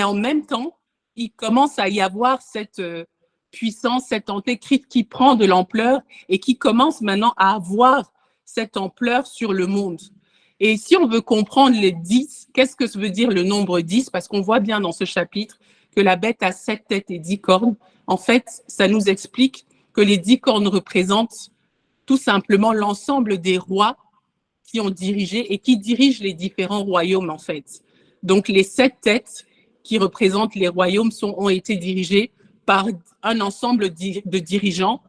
en même temps, il commence à y avoir cette puissance, cette antéchrist qui prend de l'ampleur et qui commence maintenant à avoir cette ampleur sur le monde. Et si on veut comprendre les 10, qu'est-ce que ça veut dire le nombre 10? Parce qu'on voit bien dans ce chapitre que la bête a 7 têtes et 10 cornes. En fait, ça nous explique que les 10 cornes représentent tout simplement l'ensemble des rois qui ont dirigé et qui dirigent les différents royaumes, en fait. Donc, les 7 têtes qui représentent les royaumes ont été dirigés par un ensemble de dirigeants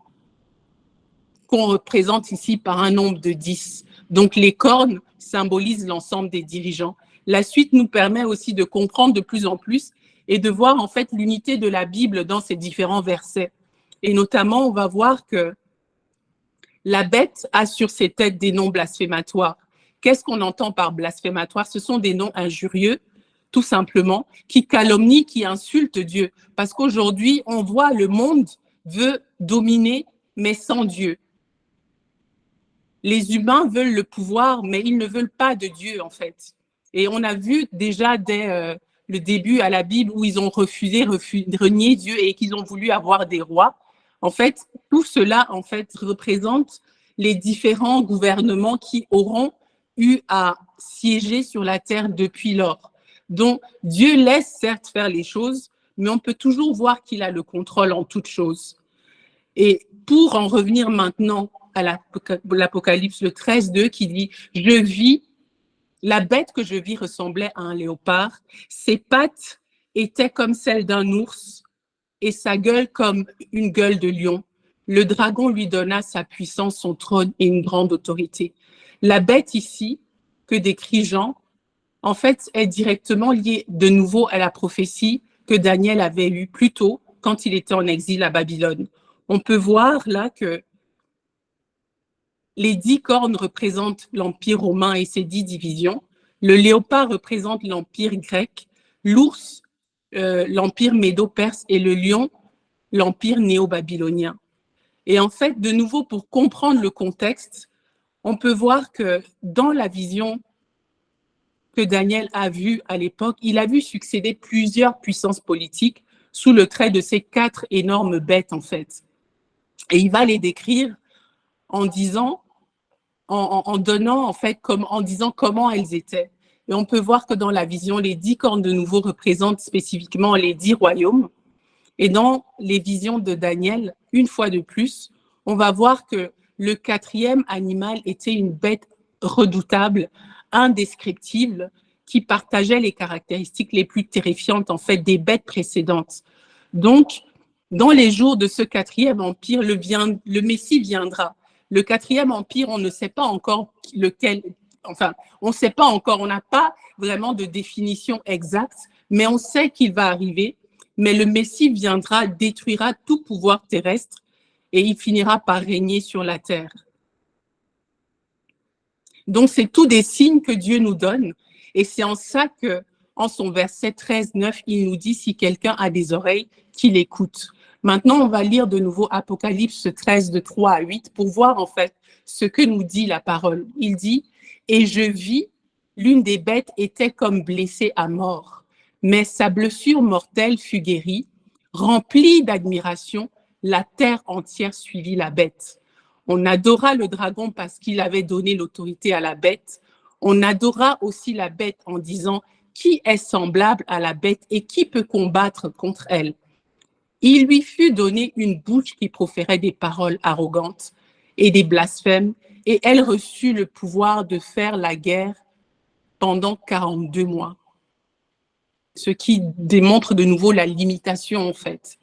qu'on représente ici par un nombre de 10. Donc, les cornes symbolisent l'ensemble des dirigeants. La suite nous permet aussi de comprendre de plus en plus et de voir en fait l'unité de la Bible dans ces différents versets. Et notamment, on va voir que la bête a sur ses têtes des noms blasphématoires. Qu'est-ce qu'on entend par blasphématoire? Ce sont des noms injurieux, tout simplement, qui calomnient, qui insultent Dieu. Parce qu'aujourd'hui, on voit le monde veut dominer, mais sans Dieu. Les humains veulent le pouvoir, mais ils ne veulent pas de Dieu, en fait. Et on a vu déjà dès le début à la Bible où ils ont renié Dieu et qu'ils ont voulu avoir des rois. En fait, tout cela, en fait, représente les différents gouvernements qui auront eu à siéger sur la terre depuis lors. Donc, Dieu laisse certes faire les choses, mais on peut toujours voir qu'il a le contrôle en toutes choses. Et pour en revenir maintenant à l'Apocalypse, le 13:2 qui dit « Je vis, la bête que je vis ressemblait à un léopard, ses pattes étaient comme celles d'un ours et sa gueule comme une gueule de lion. Le dragon lui donna sa puissance, son trône et une grande autorité. » La bête ici, que décrit Jean, en fait, est directement liée de nouveau à la prophétie que Daniel avait eue plus tôt quand il était en exil à Babylone. On peut voir là que les 10 cornes représentent l'Empire romain et ses 10 divisions. Le léopard représente l'Empire grec, l'ours, l'Empire médo-perse et le lion, l'Empire néo-babylonien. Et en fait, de nouveau, pour comprendre le contexte, on peut voir que dans la vision que Daniel a vue à l'époque, il a vu succéder plusieurs puissances politiques sous le trait de ces 4 énormes bêtes, en fait. Et il va les décrire en disant, en donnant, en fait, en disant comment elles étaient. Et on peut voir que dans la vision, les 10 cornes de nouveau représentent spécifiquement les 10 royaumes. Et dans les visions de Daniel, une fois de plus, on va voir que le 4e animal était une bête redoutable, indescriptible, qui partageait les caractéristiques les plus terrifiantes, en fait, des bêtes précédentes. Donc, dans les jours de ce 4e empire, le Messie viendra. Le 4e empire, on ne sait pas encore lequel, enfin, on ne sait pas encore, on n'a pas vraiment de définition exacte, mais on sait qu'il va arriver. Mais le Messie viendra, détruira tout pouvoir terrestre et il finira par régner sur la terre. Donc, c'est tous des signes que Dieu nous donne. Et c'est en ça que, en son verset 13-9, il nous dit, si quelqu'un a des oreilles, qu'il écoute. Maintenant, on va lire de nouveau Apocalypse 13, de 3 à 8, pour voir en fait ce que nous dit la parole. Il dit, « Et je vis, l'une des bêtes était comme blessée à mort, mais sa blessure mortelle fut guérie. Remplie d'admiration, la terre entière suivit la bête. On adora le dragon parce qu'il avait donné l'autorité à la bête. On adora aussi la bête en disant, qui est semblable à la bête et qui peut combattre contre elle? Il lui fut donné une bouche qui proférait des paroles arrogantes et des blasphèmes, et elle reçut le pouvoir de faire la guerre pendant 42 mois. Ce qui démontre de nouveau la limitation, en fait.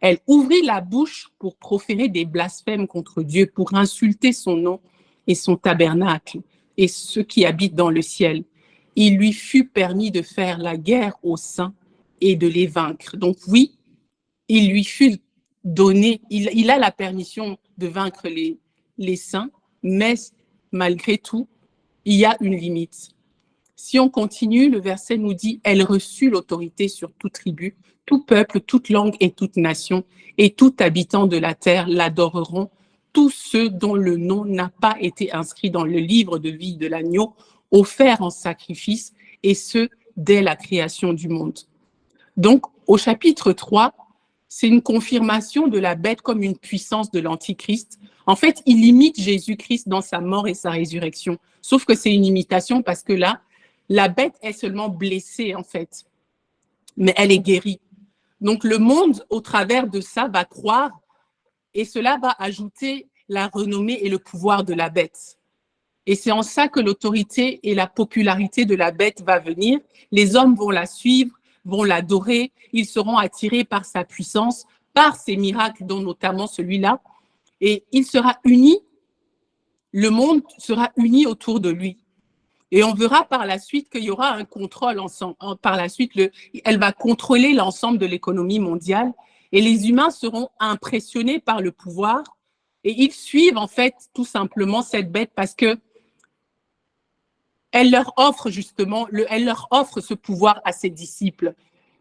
Elle ouvrit la bouche pour proférer des blasphèmes contre Dieu, pour insulter son nom et son tabernacle et ceux qui habitent dans le ciel. Il lui fut permis de faire la guerre aux saints et de les vaincre. Donc oui, il lui fut donné, il a la permission de vaincre les saints, mais malgré tout, il y a une limite. Si on continue, le verset nous dit « Elle reçut l'autorité sur toute tribu, tout peuple, toute langue et toute nation, et tout habitant de la terre l'adoreront, tous ceux dont le nom n'a pas été inscrit dans le livre de vie de l'agneau, offert en sacrifice, et ce, dès la création du monde. » Donc, au chapitre 3, c'est une confirmation de la bête comme une puissance de l'Antichrist. En fait, il imite Jésus-Christ dans sa mort et sa résurrection. Sauf que c'est une imitation parce que là, la bête est seulement blessée, en fait, mais elle est guérie. Donc, le monde, au travers de ça, va croire et cela va ajouter la renommée et le pouvoir de la bête. Et c'est en ça que l'autorité et la popularité de la bête va venir. Les hommes vont la suivre, vont l'adorer, ils seront attirés par sa puissance, par ses miracles, dont notamment celui-là, et il sera uni, le monde sera uni autour de lui. Et on verra par la suite qu'il y aura un contrôle ensemble. Par la suite, elle va contrôler l'ensemble de l'économie mondiale et les humains seront impressionnés par le pouvoir et ils suivent en fait tout simplement cette bête parce que elle leur offre justement, elle leur offre ce pouvoir à ses disciples.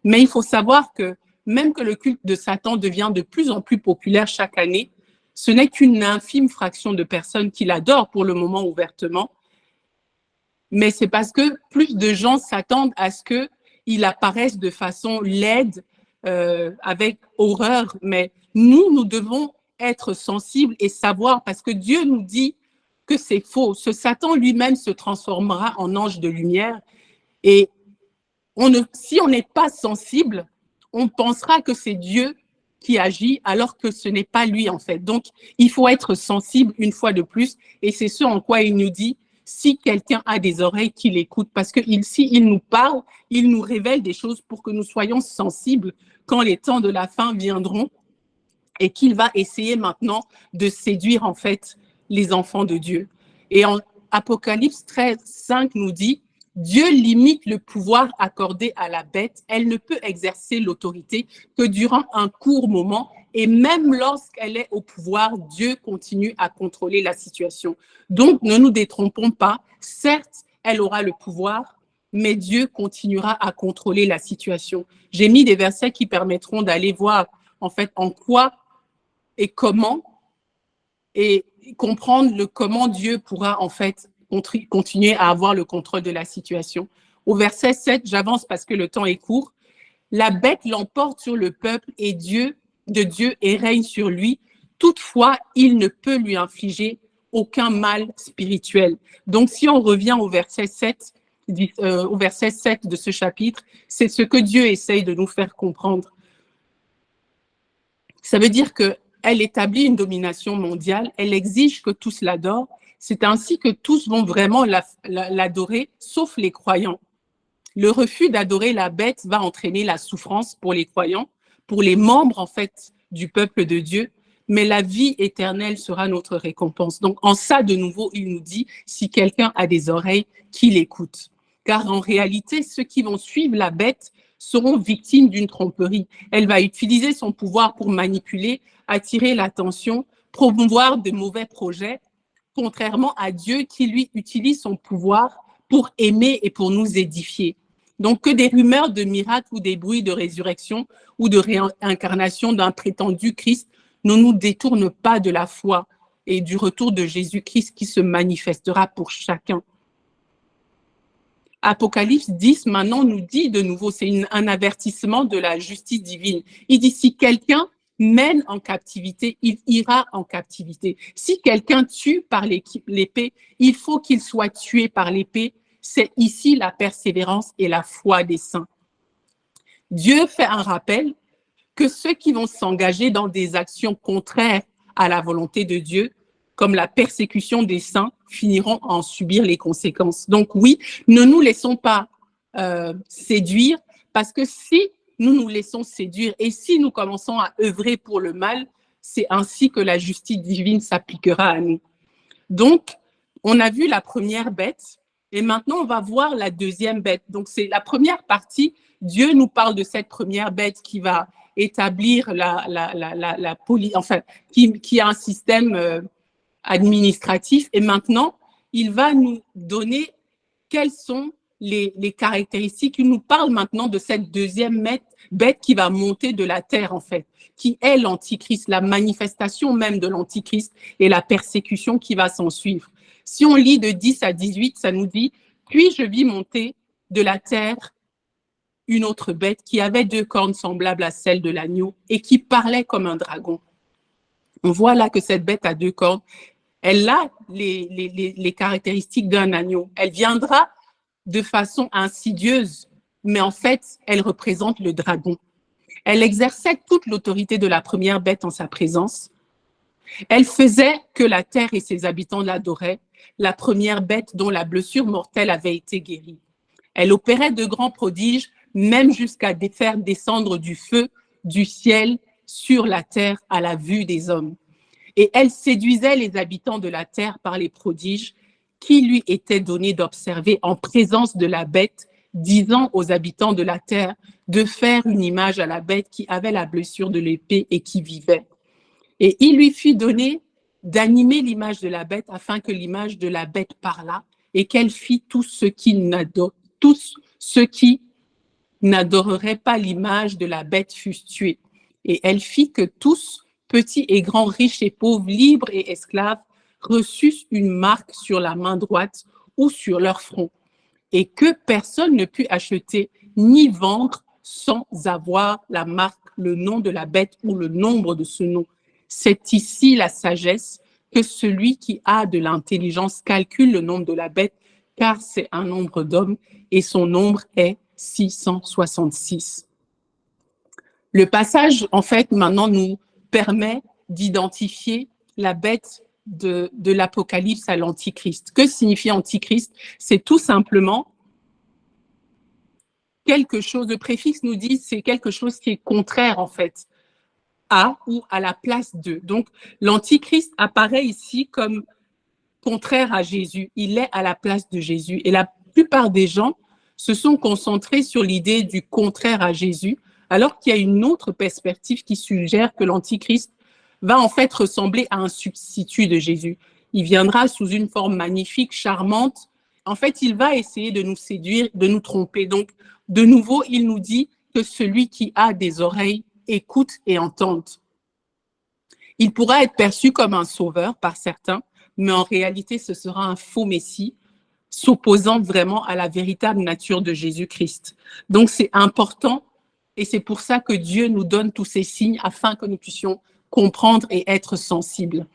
Mais il faut savoir que même que le culte de Satan devient de plus en plus populaire chaque année, ce n'est qu'une infime fraction de personnes qui l'adorent pour le moment ouvertement. Mais c'est parce que plus de gens s'attendent à ce qu'il apparaisse de façon laide, avec horreur. Mais nous devons être sensibles et savoir, parce que Dieu nous dit que c'est faux. Ce Satan lui-même se transformera en ange de lumière. Et si on n'est pas sensible, on pensera que c'est Dieu qui agit alors que ce n'est pas lui en fait. Donc, il faut être sensible une fois de plus. Et c'est ce en quoi il nous dit, si quelqu'un a des oreilles, qu'il écoute. Parce que s'il nous parle, il nous révèle des choses pour que nous soyons sensibles quand les temps de la fin viendront et qu'il va essayer maintenant de séduire en fait les enfants de Dieu. Et en Apocalypse 13, 5 nous dit, Dieu limite le pouvoir accordé à la bête. Elle ne peut exercer l'autorité que durant un court moment. Et même lorsqu'elle est au pouvoir, Dieu continue à contrôler la situation. Donc, ne nous détrompons pas. Certes, elle aura le pouvoir, mais Dieu continuera à contrôler la situation. J'ai mis des versets qui permettront d'aller voir en fait en quoi et comment et comprendre comment Dieu pourra en fait continuer à avoir le contrôle de la situation. Au verset 7, j'avance parce que le temps est court. La bête l'emporte sur le peuple et Dieu et règne sur lui. Toutefois, il ne peut lui infliger aucun mal spirituel. Donc, si on revient au verset 7 de ce chapitre, c'est ce que Dieu essaye de nous faire comprendre. Ça veut dire qu'elle établit une domination mondiale, elle exige que tous l'adorent. C'est ainsi que tous vont vraiment l'adorer, sauf les croyants. Le refus d'adorer la bête va entraîner la souffrance pour les croyants, pour les membres en fait du peuple de Dieu, mais la vie éternelle sera notre récompense. Donc en ça, de nouveau, il nous dit, si quelqu'un a des oreilles, qu'il écoute. Car en réalité, ceux qui vont suivre la bête seront victimes d'une tromperie. Elle va utiliser son pouvoir pour manipuler, attirer l'attention, promouvoir de mauvais projets, contrairement à Dieu qui, lui, utilise son pouvoir pour aimer et pour nous édifier. Donc, que des rumeurs de miracles ou des bruits de résurrection ou de réincarnation d'un prétendu Christ ne nous détournent pas de la foi et du retour de Jésus-Christ qui se manifestera pour chacun. Apocalypse 10, maintenant, nous dit de nouveau, c'est un avertissement de la justice divine. Il dit, si quelqu'un mène en captivité, il ira en captivité. Si quelqu'un tue par l'épée, il faut qu'il soit tué par l'épée. C'est ici la persévérance et la foi des saints. Dieu fait un rappel que ceux qui vont s'engager dans des actions contraires à la volonté de Dieu, comme la persécution des saints, finiront à en subir les conséquences. Donc oui, ne nous laissons pas séduire, parce que si nous nous laissons séduire et si nous commençons à œuvrer pour le mal, c'est ainsi que la justice divine s'appliquera à nous. Donc, on a vu la première bête et maintenant on va voir la deuxième bête. Donc, c'est la première partie. Dieu nous parle de cette première bête qui va établir qui a un système administratif. Et maintenant, il va nous donner quelles sont les caractéristiques. Il nous parle maintenant de cette deuxième bête qui va monter de la terre, en fait, qui est l'Antichrist, la manifestation même de l'Antichrist et la persécution qui va s'en suivre. Si on lit de 10 à 18, ça nous dit « Puis je vis monter de la terre une autre bête qui avait 2 cornes semblables à celles de l'agneau et qui parlait comme un dragon. On voit là que cette bête a 2 cornes. Elle a les caractéristiques d'un agneau. Elle viendra de façon insidieuse, mais en fait, elle représente le dragon. Elle exerçait toute l'autorité de la première bête en sa présence. Elle faisait que la terre et ses habitants l'adoraient, la première bête dont la blessure mortelle avait été guérie. Elle opérait de grands prodiges, même jusqu'à faire descendre du feu du ciel sur la terre à la vue des hommes. Et elle séduisait les habitants de la terre par les prodiges qui lui étaient donnés d'observer en présence de la bête, disant aux habitants de la terre de faire une image à la bête qui avait la blessure de l'épée et qui vivait. Et il lui fut donné d'animer l'image de la bête afin que l'image de la bête parlât et qu'elle fît tous ceux qui n'adoreraient pas l'image de la bête fussent tués. Et elle fit que tous, petits et grands, riches et pauvres, libres et esclaves, reçussent une marque sur la main droite ou sur leur front, et que personne ne put acheter ni vendre sans avoir la marque, le nom de la bête ou le nombre de ce nom. C'est ici la sagesse, que celui qui a de l'intelligence calcule le nombre de la bête, car c'est un nombre d'hommes et son nombre est 666. Le passage, en fait, maintenant nous permet d'identifier la bête de l'Apocalypse à l'Antichrist. Que signifie Antichrist? C'est tout simplement quelque chose, le préfixe nous dit c'est quelque chose qui est contraire, en fait, à ou à la place de. Donc, l'Antichrist apparaît ici comme contraire à Jésus. Il est à la place de Jésus. Et la plupart des gens se sont concentrés sur l'idée du contraire à Jésus, alors qu'il y a une autre perspective qui suggère que l'Antichrist va en fait ressembler à un substitut de Jésus. Il viendra sous une forme magnifique, charmante. En fait, il va essayer de nous séduire, de nous tromper. Donc, de nouveau, il nous dit que celui qui a des oreilles écoute et entende. Il pourra être perçu comme un sauveur par certains, mais en réalité, ce sera un faux Messie, s'opposant vraiment à la véritable nature de Jésus-Christ. Donc, c'est important et c'est pour ça que Dieu nous donne tous ces signes afin que nous puissions comprendre et être sensibles.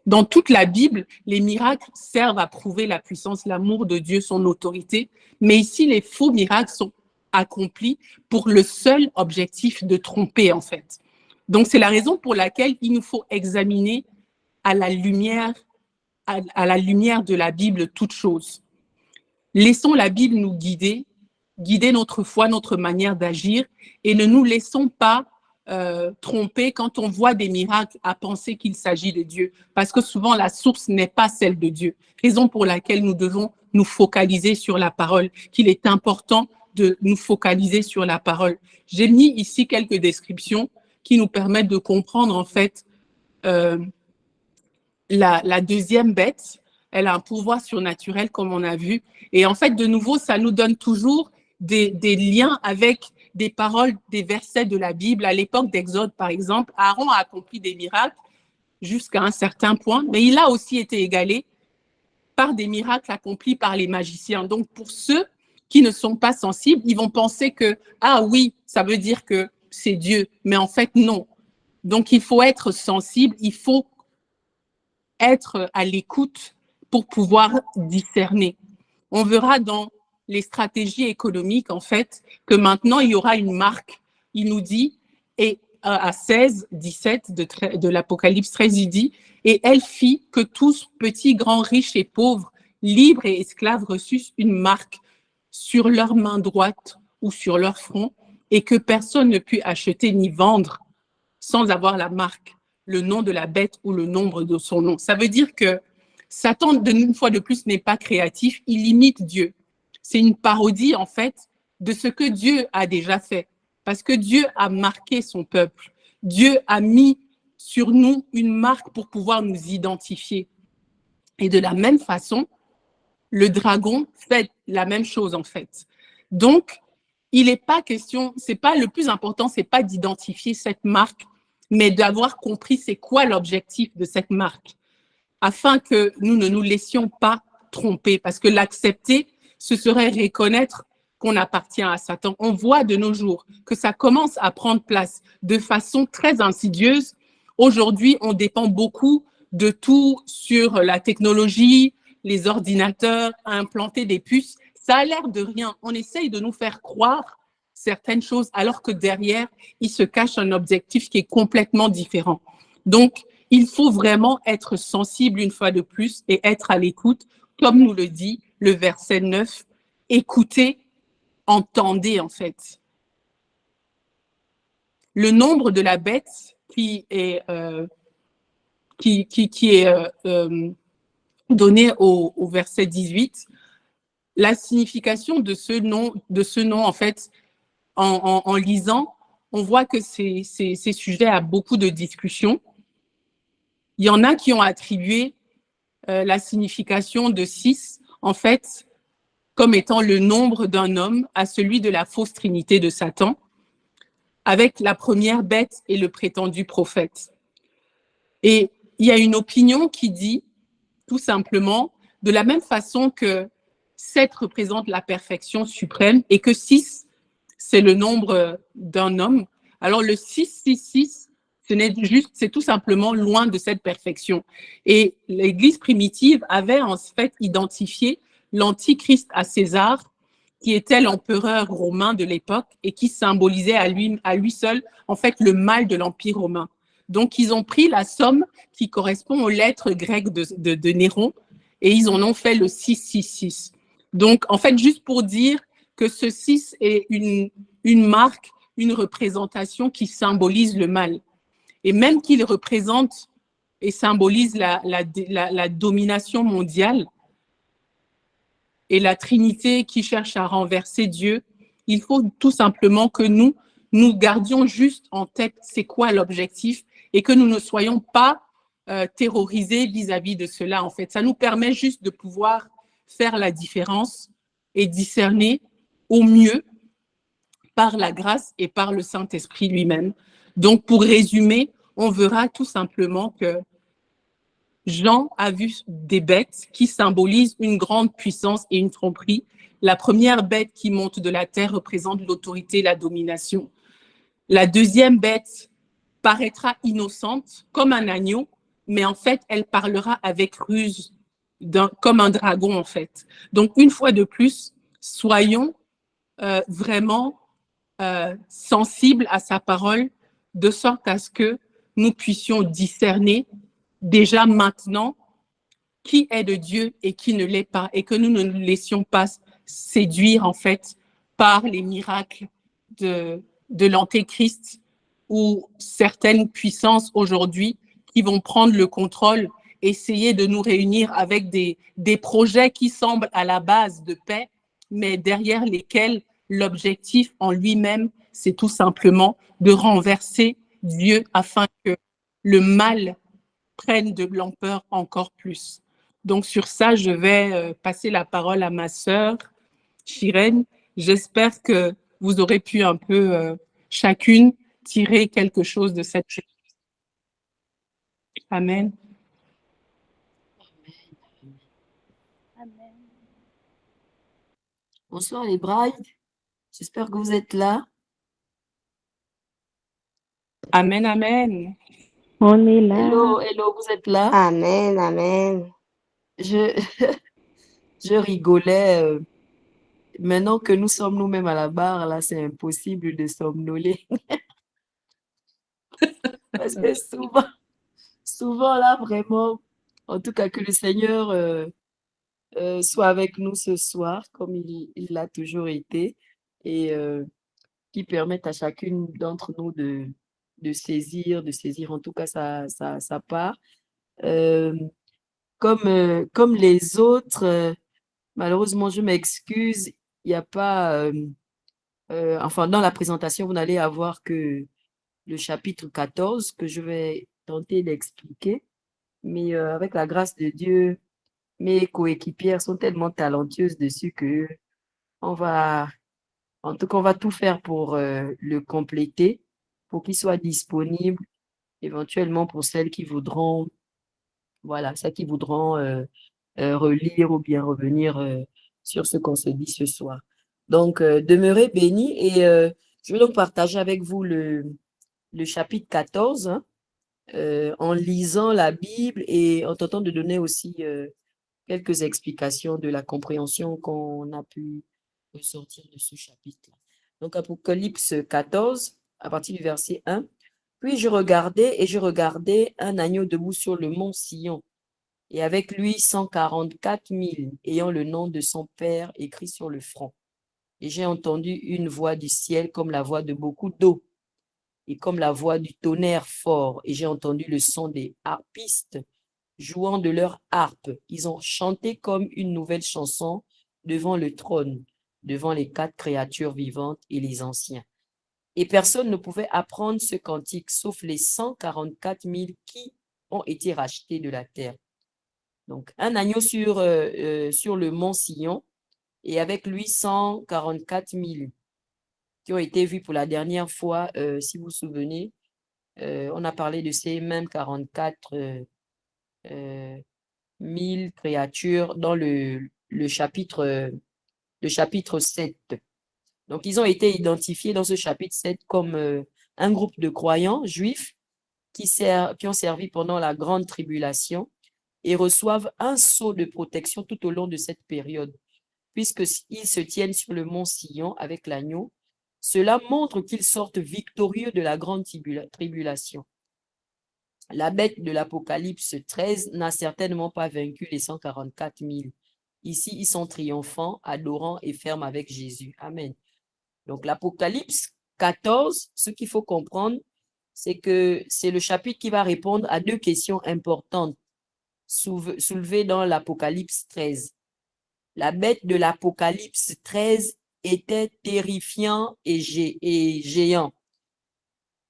Dans toute la Bible, les miracles servent à prouver la puissance, l'amour de Dieu, son autorité, mais ici, les faux miracles sont accomplis pour le seul objectif de tromper, en fait. Donc, c'est la raison pour laquelle il nous faut examiner à la lumière de la Bible toute chose. Laissons la Bible nous guider notre foi, notre manière d'agir, et ne nous laissons pas tromper quand on voit des miracles à penser qu'il s'agit de Dieu, parce que souvent la source n'est pas celle de Dieu. Raison pour laquelle nous devons nous focaliser sur la parole, qu'il est important de nous focaliser sur la parole. J'ai mis ici quelques descriptions qui nous permettent de comprendre en fait la deuxième bête. Elle a un pouvoir surnaturel comme on a vu, et en fait de nouveau ça nous donne toujours des liens avec des paroles, des versets de la Bible. À l'époque d'Exode, par exemple, Aaron a accompli des miracles jusqu'à un certain point, mais il a aussi été égalé par des miracles accomplis par les magiciens. Donc, pour ceux qui ne sont pas sensibles, ils vont penser que, ah oui, ça veut dire que c'est Dieu, mais en fait, non. Donc, il faut être sensible, il faut être à l'écoute pour pouvoir discerner. On verra dans les stratégies économiques, en fait, que maintenant, il y aura une marque. Il nous dit, et à 16, 17 de l'Apocalypse 13, il dit, et elle fit que tous, petits, grands, riches et pauvres, libres et esclaves, reçussent une marque sur leur main droite ou sur leur front, et que personne ne put acheter ni vendre sans avoir la marque, le nom de la bête ou le nombre de son nom. Ça veut dire que Satan, une fois de plus, n'est pas créatif, il imite Dieu. C'est une parodie, en fait, de ce que Dieu a déjà fait. Parce que Dieu a marqué son peuple. Dieu a mis sur nous une marque pour pouvoir nous identifier. Et de la même façon, le dragon fait la même chose, en fait. Donc, il n'est pas question, c'est pas le plus important, c'est pas d'identifier cette marque, mais d'avoir compris c'est quoi l'objectif de cette marque, afin que nous ne nous laissions pas tromper. Parce que l'accepter, ce serait reconnaître qu'on appartient à Satan. On voit de nos jours que ça commence à prendre place de façon très insidieuse. Aujourd'hui, on dépend beaucoup de tout sur la technologie, les ordinateurs, à implanter des puces. Ça a l'air de rien. On essaye de nous faire croire certaines choses alors que derrière, il se cache un objectif qui est complètement différent. Donc, il faut vraiment être sensible une fois de plus et être à l'écoute, comme nous le dit le verset 9. Écoutez, entendez en fait. Le nombre de la bête qui est, donné au verset 18, la signification de ce nom en fait, en lisant, on voit que c'est sujet à beaucoup de discussions. Il y en a qui ont attribué la signification de 6, en fait, comme étant le nombre d'un homme à celui de la fausse trinité de Satan, avec la première bête et le prétendu prophète. Et il y a une opinion qui dit, tout simplement, de la même façon que 7 représente la perfection suprême et que 6, c'est le nombre d'un homme. Alors le 666, c'est tout simplement loin de cette perfection. Et l'Église primitive avait en fait identifié l'Antichrist à César, qui était l'empereur romain de l'époque et qui symbolisait à lui seul en fait le mal de l'Empire romain. Donc ils ont pris la somme qui correspond aux lettres grecques de Néron et ils en ont fait le 666. Donc en fait, juste pour dire que ce 6 est une marque, une représentation qui symbolise le mal. Et même qu'il représente et symbolise la domination mondiale et la Trinité qui cherche à renverser Dieu, il faut tout simplement que nous gardions juste en tête c'est quoi l'objectif et que nous ne soyons pas terrorisés vis-à-vis de cela. En fait, ça nous permet juste de pouvoir faire la différence et discerner au mieux par la grâce et par le Saint-Esprit lui-même. Donc, pour résumer, on verra tout simplement que Jean a vu des bêtes qui symbolisent une grande puissance et une tromperie. La première bête qui monte de la terre représente l'autorité et la domination. La deuxième bête paraîtra innocente comme un agneau, mais en fait, elle parlera avec ruse, comme un dragon en fait. Donc, une fois de plus, soyons vraiment sensibles à sa parole, de sorte à ce que nous puissions discerner déjà maintenant qui est de Dieu et qui ne l'est pas, et que nous ne nous laissions pas séduire en fait par les miracles de l'Antéchrist ou certaines puissances aujourd'hui qui vont prendre le contrôle, essayer de nous réunir avec des projets qui semblent à la base de paix, mais derrière lesquels l'objectif en lui-même, c'est tout simplement de renverser Dieu afin que le mal prenne de l'ampleur encore plus. Donc sur ça, je vais passer la parole à ma sœur, Chirène. J'espère que vous aurez pu un peu chacune tirer quelque chose de cette chose. Amen. Amen. Bonsoir les brides, j'espère que vous êtes là. Amen, amen. On est là. Hello, vous êtes là? Amen, amen. Je, je rigolais. Maintenant que nous sommes nous-mêmes à la barre, là, c'est impossible de somnoler. Parce que souvent, là, vraiment, en tout cas, que le Seigneur soit avec nous ce soir, comme il l'a toujours été, et qui permette à chacune d'entre nous de saisir en tout cas sa part. Comme les autres, malheureusement, je m'excuse, il n'y a pas, enfin, dans la présentation, vous n'allez avoir que le chapitre 14 que je vais tenter d'expliquer. Mais avec la grâce de Dieu, mes coéquipières sont tellement talentueuses dessus que on va, en tout cas, on va tout faire pour le compléter, pour qu'il soit disponible éventuellement pour celles qui voudront, voilà, celles qui voudront relire ou bien revenir sur ce qu'on se dit ce soir. Donc, demeurez bénis et je vais donc partager avec vous le chapitre 14, hein, en lisant la Bible et en tentant de donner aussi quelques explications de la compréhension qu'on a pu ressortir de ce chapitre. Donc, Apocalypse 14, à partir du verset 1. Puis je regardais un agneau debout sur le mont Sion, et avec lui 144 000, ayant le nom de son Père écrit sur le front. Et j'ai entendu une voix du ciel comme la voix de beaucoup d'eau, et comme la voix du tonnerre fort. Et j'ai entendu le son des harpistes jouant de leur harpe. Ils ont chanté comme une nouvelle chanson devant le trône, devant les 4 créatures vivantes et les anciens. Et personne ne pouvait apprendre ce cantique, sauf les 144 000 qui ont été rachetés de la terre. Donc, un agneau sur le mont Sion, et avec lui 144 000 qui ont été vus pour la dernière fois, si vous vous souvenez. On a parlé de ces mêmes 44 000 créatures dans le chapitre 7. Donc, ils ont été identifiés dans ce chapitre 7 comme un groupe de croyants juifs qui ont servi pendant la grande tribulation et reçoivent un sceau de protection tout au long de cette période, puisqu'ils se tiennent sur le mont Sion avec l'agneau. Cela montre qu'ils sortent victorieux de la grande tribulation. La bête de l'Apocalypse 13 n'a certainement pas vaincu les 144 000. Ici, ils sont triomphants, adorants et fermes avec Jésus. Amen. Donc, l'Apocalypse 14, ce qu'il faut comprendre, c'est que c'est le chapitre qui va répondre à 2 questions importantes soulevées dans l'Apocalypse 13. La bête de l'Apocalypse 13 était terrifiant et géant.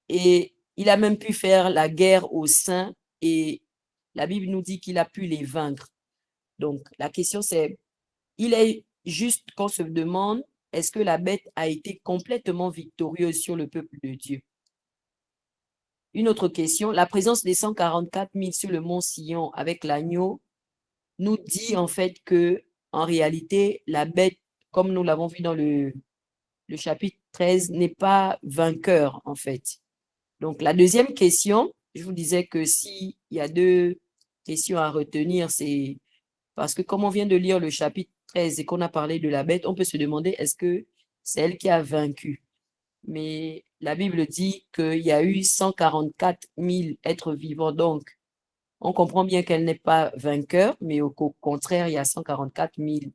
Et il a même pu faire la guerre aux saints et la Bible nous dit qu'il a pu les vaincre. Donc, la question c'est, il est juste qu'on se demande, est-ce que la bête a été complètement victorieuse sur le peuple de Dieu? Une autre question, la présence des 144 000 sur le mont Sion avec l'agneau nous dit en fait que, en réalité, la bête, comme nous l'avons vu dans le chapitre 13, n'est pas vainqueur en fait. Donc, la deuxième question, je vous disais que s'il y a 2 questions à retenir, c'est parce que comme on vient de lire le chapitre 13 et qu'on a parlé de la bête, on peut se demander est-ce que c'est elle qui a vaincu? Mais la Bible dit qu'il y a eu 144 000 êtres vivants, donc on comprend bien qu'elle n'est pas vainqueur, mais au contraire, il y a 144 000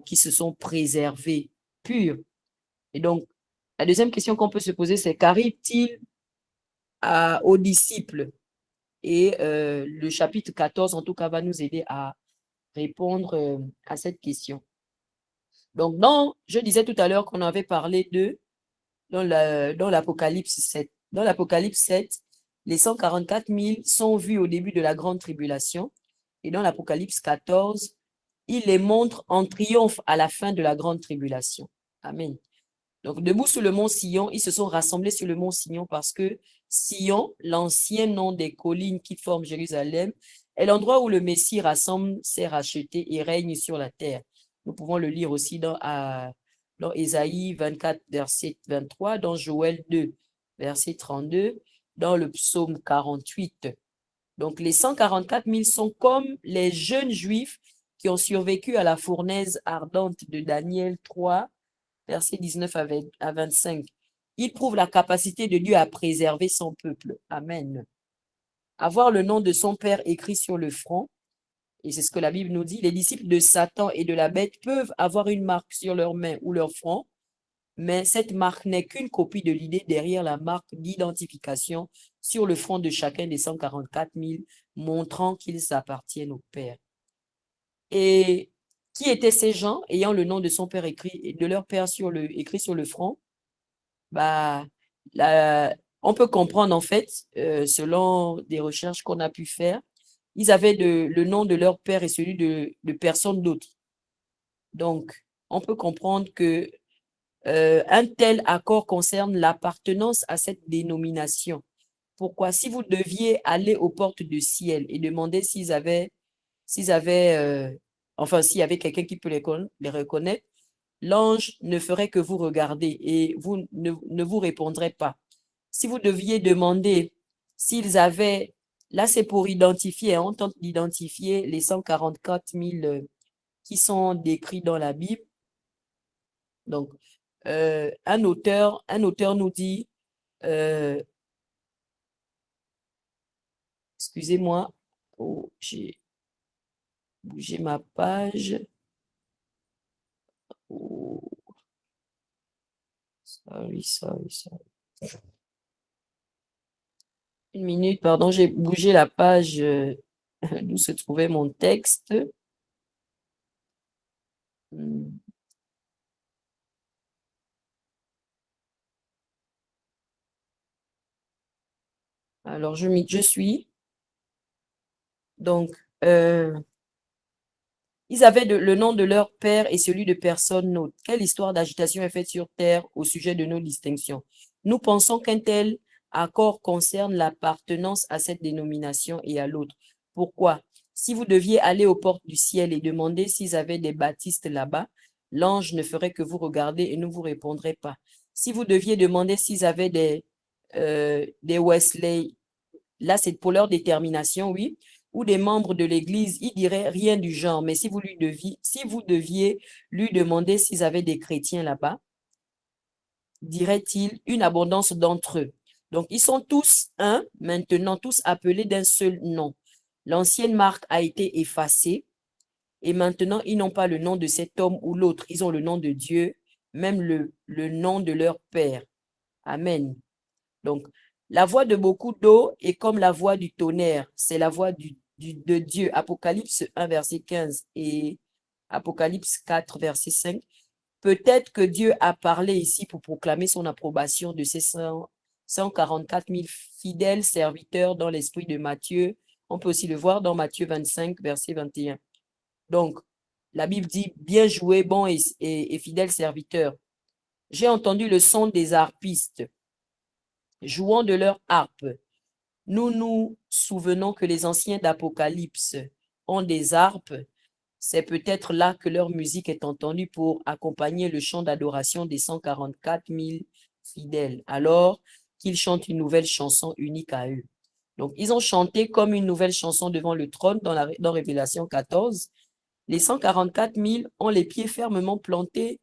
qui se sont préservés purs. Et donc, la deuxième question qu'on peut se poser, c'est qu'arrive-t-il aux disciples? Et le chapitre 14, en tout cas, va nous aider à répondre à cette question. Donc, je disais tout à l'heure qu'on avait parlé dans l'Apocalypse 7. Dans l'Apocalypse 7, les 144 000 sont vus au début de la grande tribulation. Et dans l'Apocalypse 14, il les montre en triomphe à la fin de la grande tribulation. Amen. Donc, debout sur le mont Sion, ils se sont rassemblés sur le mont Sion parce que Sion, l'ancien nom des collines qui forment Jérusalem, est l'endroit où le Messie rassemble ses rachetés et règne sur la terre. Nous pouvons le lire aussi dans Ésaïe 24, verset 23, dans Joël 2, verset 32, dans le psaume 48. Donc, les 144 000 sont comme les jeunes Juifs qui ont survécu à la fournaise ardente de Daniel 3, verset 19 à 25. Il prouve la capacité de Dieu à préserver son peuple. Amen. Avoir le nom de son Père écrit sur le front, et c'est ce que la Bible nous dit, les disciples de Satan et de la bête peuvent avoir une marque sur leur main ou leur front, mais cette marque n'est qu'une copie de l'idée derrière la marque d'identification sur le front de chacun des 144 000, montrant qu'ils appartiennent au Père. Et qui étaient ces gens ayant le nom de son père écrit, de leur père écrit sur le front? On peut comprendre en fait, selon des recherches qu'on a pu faire, ils avaient le nom de leur père et celui de personne d'autre. Donc, on peut comprendre que un tel accord concerne l'appartenance à cette dénomination. Pourquoi? Si vous deviez aller aux portes du ciel et demander s'il y avait quelqu'un qui peut les reconnaître, l'ange ne ferait que vous regarder et vous ne vous répondrez pas. Si vous deviez demander s'ils avaient, là c'est pour identifier, on tente d'identifier les 144 000 qui sont décrits dans la Bible. Donc, un auteur nous dit, excusez-moi, oh, j'ai bougé ma page. Oh, sorry. Une minute, pardon, j'ai bougé la page d'où se trouvait mon texte. Alors, je suis. Donc, ils avaient le nom de leur père et celui de personne nôtre. Quelle histoire d'agitation est faite sur terre au sujet de nos distinctions? Nous pensons qu'un tel accord concerne l'appartenance à cette dénomination et à l'autre. Pourquoi? Si vous deviez aller aux portes du ciel et demander s'ils avaient des baptistes là-bas, l'ange ne ferait que vous regarder et ne vous répondrait pas. Si vous deviez demander s'ils avaient des Wesley, là c'est pour leur détermination, oui, ou des membres de l'Église, il dirait rien du genre. Mais si vous deviez lui demander s'ils avaient des chrétiens là-bas, dirait-il une abondance d'entre eux. Donc, ils sont tous un, maintenant tous appelés d'un seul nom. L'ancienne marque a été effacée et maintenant, ils n'ont pas le nom de cet homme ou l'autre. Ils ont le nom de Dieu, même le nom de leur Père. Amen. Donc, la voix de beaucoup d'eau est comme la voix du tonnerre. C'est la voix de Dieu. Apocalypse 1, verset 15 et Apocalypse 4, verset 5. Peut-être que Dieu a parlé ici pour proclamer son approbation de ces 144 000 fidèles serviteurs dans l'esprit de Matthieu. On peut aussi le voir dans Matthieu 25, verset 21. Donc, la Bible dit, bien joué, bon et fidèle serviteur. J'ai entendu le son des harpistes jouant de leur harpe. Nous nous souvenons que les anciens d'Apocalypse ont des harpes. C'est peut-être là que leur musique est entendue pour accompagner le chant d'adoration des 144 000 fidèles, alors qu'ils chantent une nouvelle chanson unique à eux. Donc, ils ont chanté comme une nouvelle chanson devant le trône dans Révélation 14. Les 144 000 ont les pieds fermement plantés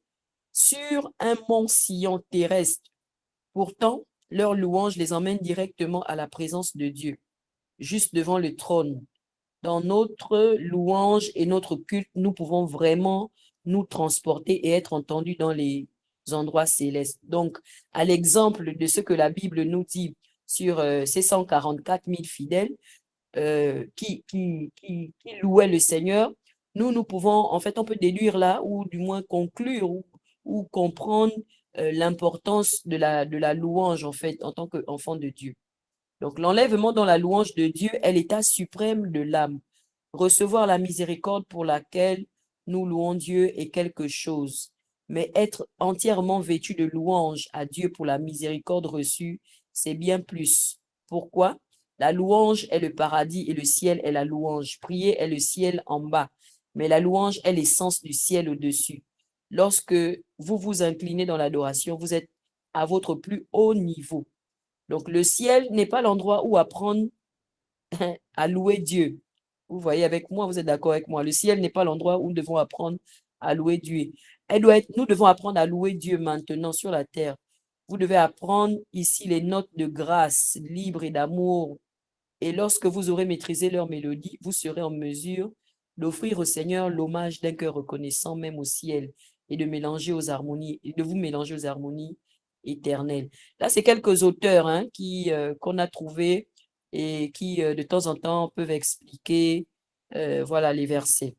sur un mont Sion terrestre. Pourtant, leur louange les emmène directement à la présence de Dieu, juste devant le trône. Dans notre louange et notre culte, nous pouvons vraiment nous transporter et être entendus dans les endroits célestes. Donc, à l'exemple de ce que la Bible nous dit sur ces 144 000 fidèles qui louaient le Seigneur, nous pouvons, en fait, on peut déduire là, ou du moins conclure ou comprendre l'importance de la louange, en fait, en tant qu'enfant de Dieu. Donc, l'enlèvement dans la louange de Dieu est l'état suprême de l'âme. Recevoir la miséricorde pour laquelle nous louons Dieu est quelque chose, mais être entièrement vêtu de louange à Dieu pour la miséricorde reçue, c'est bien plus. Pourquoi? La louange est le paradis et le ciel est la louange. Prier est le ciel en bas, mais la louange est l'essence du ciel au-dessus. Lorsque vous vous inclinez dans l'adoration, vous êtes à votre plus haut niveau. Donc, le ciel n'est pas l'endroit où apprendre à louer Dieu. Vous voyez avec moi, vous êtes d'accord avec moi. Le ciel n'est pas l'endroit où nous devons apprendre à louer Dieu. Nous devons apprendre à louer Dieu maintenant sur la terre. Vous devez apprendre ici les notes de grâce, libre et d'amour. Et lorsque vous aurez maîtrisé leur mélodie, vous serez en mesure d'offrir au Seigneur l'hommage d'un cœur reconnaissant même au ciel et de vous mélanger aux harmonies éternelles. Là, c'est quelques auteurs qu'on a trouvés et qui, de temps en temps, peuvent expliquer voilà, les versets.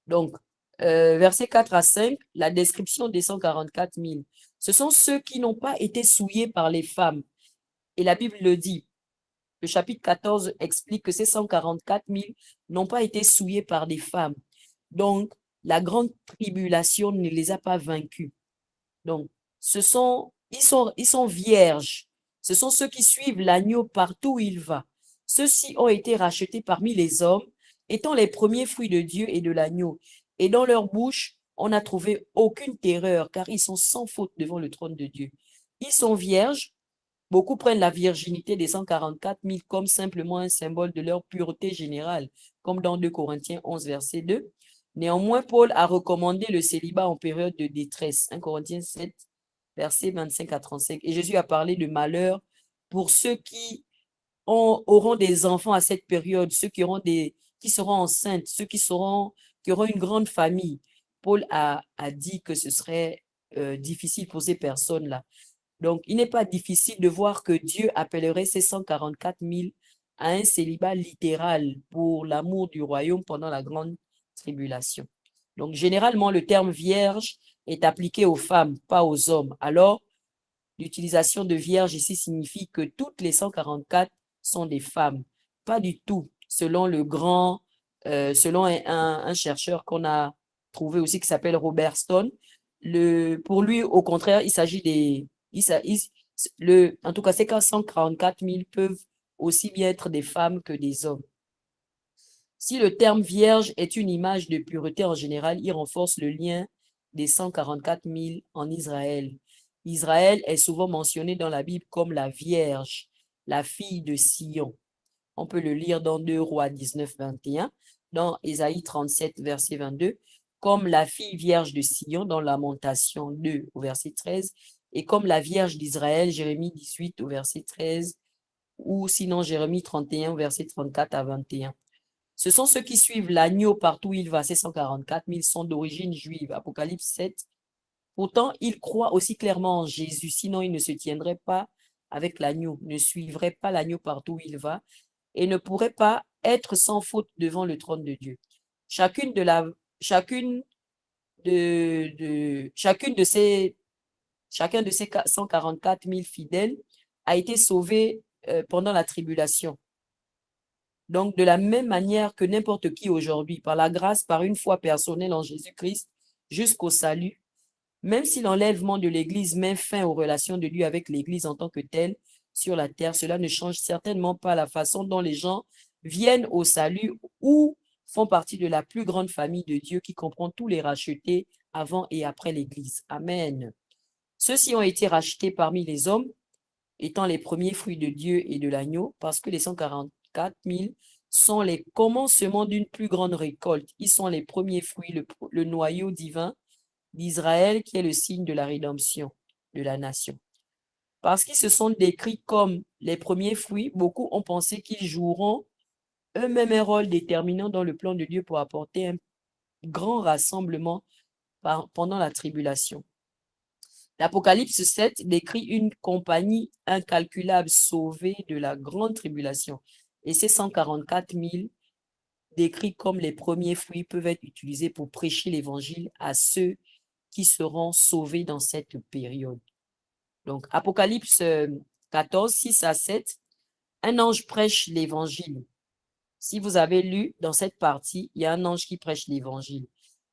Donc, versets 4 à 5, la description des 144 000. Ce sont ceux qui n'ont pas été souillés par les femmes. Et la Bible le dit. Le chapitre 14 explique que ces 144 000 n'ont pas été souillés par des femmes. Donc, la grande tribulation ne les a pas vaincus. Donc, ils sont vierges. Ce sont ceux qui suivent l'agneau partout où il va. Ceux-ci ont été rachetés parmi les hommes, étant les premiers fruits de Dieu et de l'agneau. Et dans leur bouche, on n'a trouvé aucune terreur, car ils sont sans faute devant le trône de Dieu. Ils sont vierges. Beaucoup prennent la virginité des 144 000 comme simplement un symbole de leur pureté générale, comme dans 2 Corinthiens 11, verset 2. Néanmoins, Paul a recommandé le célibat en période de détresse, 1 Corinthiens 7, versets 25 à 35. Et Jésus a parlé de malheur pour ceux qui auront des enfants à cette période, ceux qui seront enceintes, ceux qui auront une grande famille. Paul a dit que ce serait difficile pour ces personnes-là. Donc, il n'est pas difficile de voir que Dieu appellerait ces 144 000 à un célibat littéral pour l'amour du royaume pendant la grande tribulation. Donc, généralement, le terme vierge est appliqué aux femmes, pas aux hommes. Alors, l'utilisation de vierge ici signifie que toutes les 144 sont des femmes. Pas du tout, selon selon un chercheur qu'on a trouvé aussi qui s'appelle Robert Stone. Pour lui, au contraire, il s'agit en tout cas, ces 144 000 peuvent aussi bien être des femmes que des hommes. Si le terme vierge est une image de pureté en général, il renforce le lien des 144 000 en Israël. Israël est souvent mentionné dans la Bible comme la Vierge, la fille de Sion. On peut le lire dans 2 Rois 19, 21, dans Ésaïe 37, verset 22, comme la fille vierge de Sion dans Lamentation 2 au verset 13, et comme la Vierge d'Israël, Jérémie 18 au verset 13, ou sinon Jérémie 31 au verset 34 à 21. Ce sont ceux qui suivent l'agneau partout où il va. Ces 144 000 sont d'origine juive. Apocalypse 7. Pourtant, ils croient aussi clairement en Jésus, sinon ils ne se tiendraient pas avec l'agneau, ne suivraient pas l'agneau partout où il va et ne pourraient pas être sans faute devant le trône de Dieu. Chacun de ces 144 000 fidèles a été sauvé pendant la tribulation. Donc, de la même manière que n'importe qui aujourd'hui, par la grâce, par une foi personnelle en Jésus-Christ, jusqu'au salut, même si l'enlèvement de l'Église met fin aux relations de Dieu avec l'Église en tant que telle sur la terre, cela ne change certainement pas la façon dont les gens viennent au salut ou font partie de la plus grande famille de Dieu qui comprend tous les rachetés avant et après l'Église. Amen. Ceux-ci ont été rachetés parmi les hommes, étant les premiers fruits de Dieu et de l'agneau, parce que les 144 000 sont les commencements d'une plus grande récolte. Ils sont les premiers fruits, le noyau divin d'Israël, qui est le signe de la rédemption de la nation. Parce qu'ils se sont décrits comme les premiers fruits, beaucoup ont pensé qu'ils joueront eux-mêmes un rôle déterminant dans le plan de Dieu pour apporter un grand rassemblement pendant la tribulation. L'Apocalypse 7 décrit une compagnie incalculable sauvée de la grande tribulation. Et ces 144 000 décrits comme les premiers fruits peuvent être utilisés pour prêcher l'évangile à ceux qui seront sauvés dans cette période. Donc, Apocalypse 14, 6 à 7, un ange prêche l'évangile. Si vous avez lu dans cette partie, il y a un ange qui prêche l'évangile.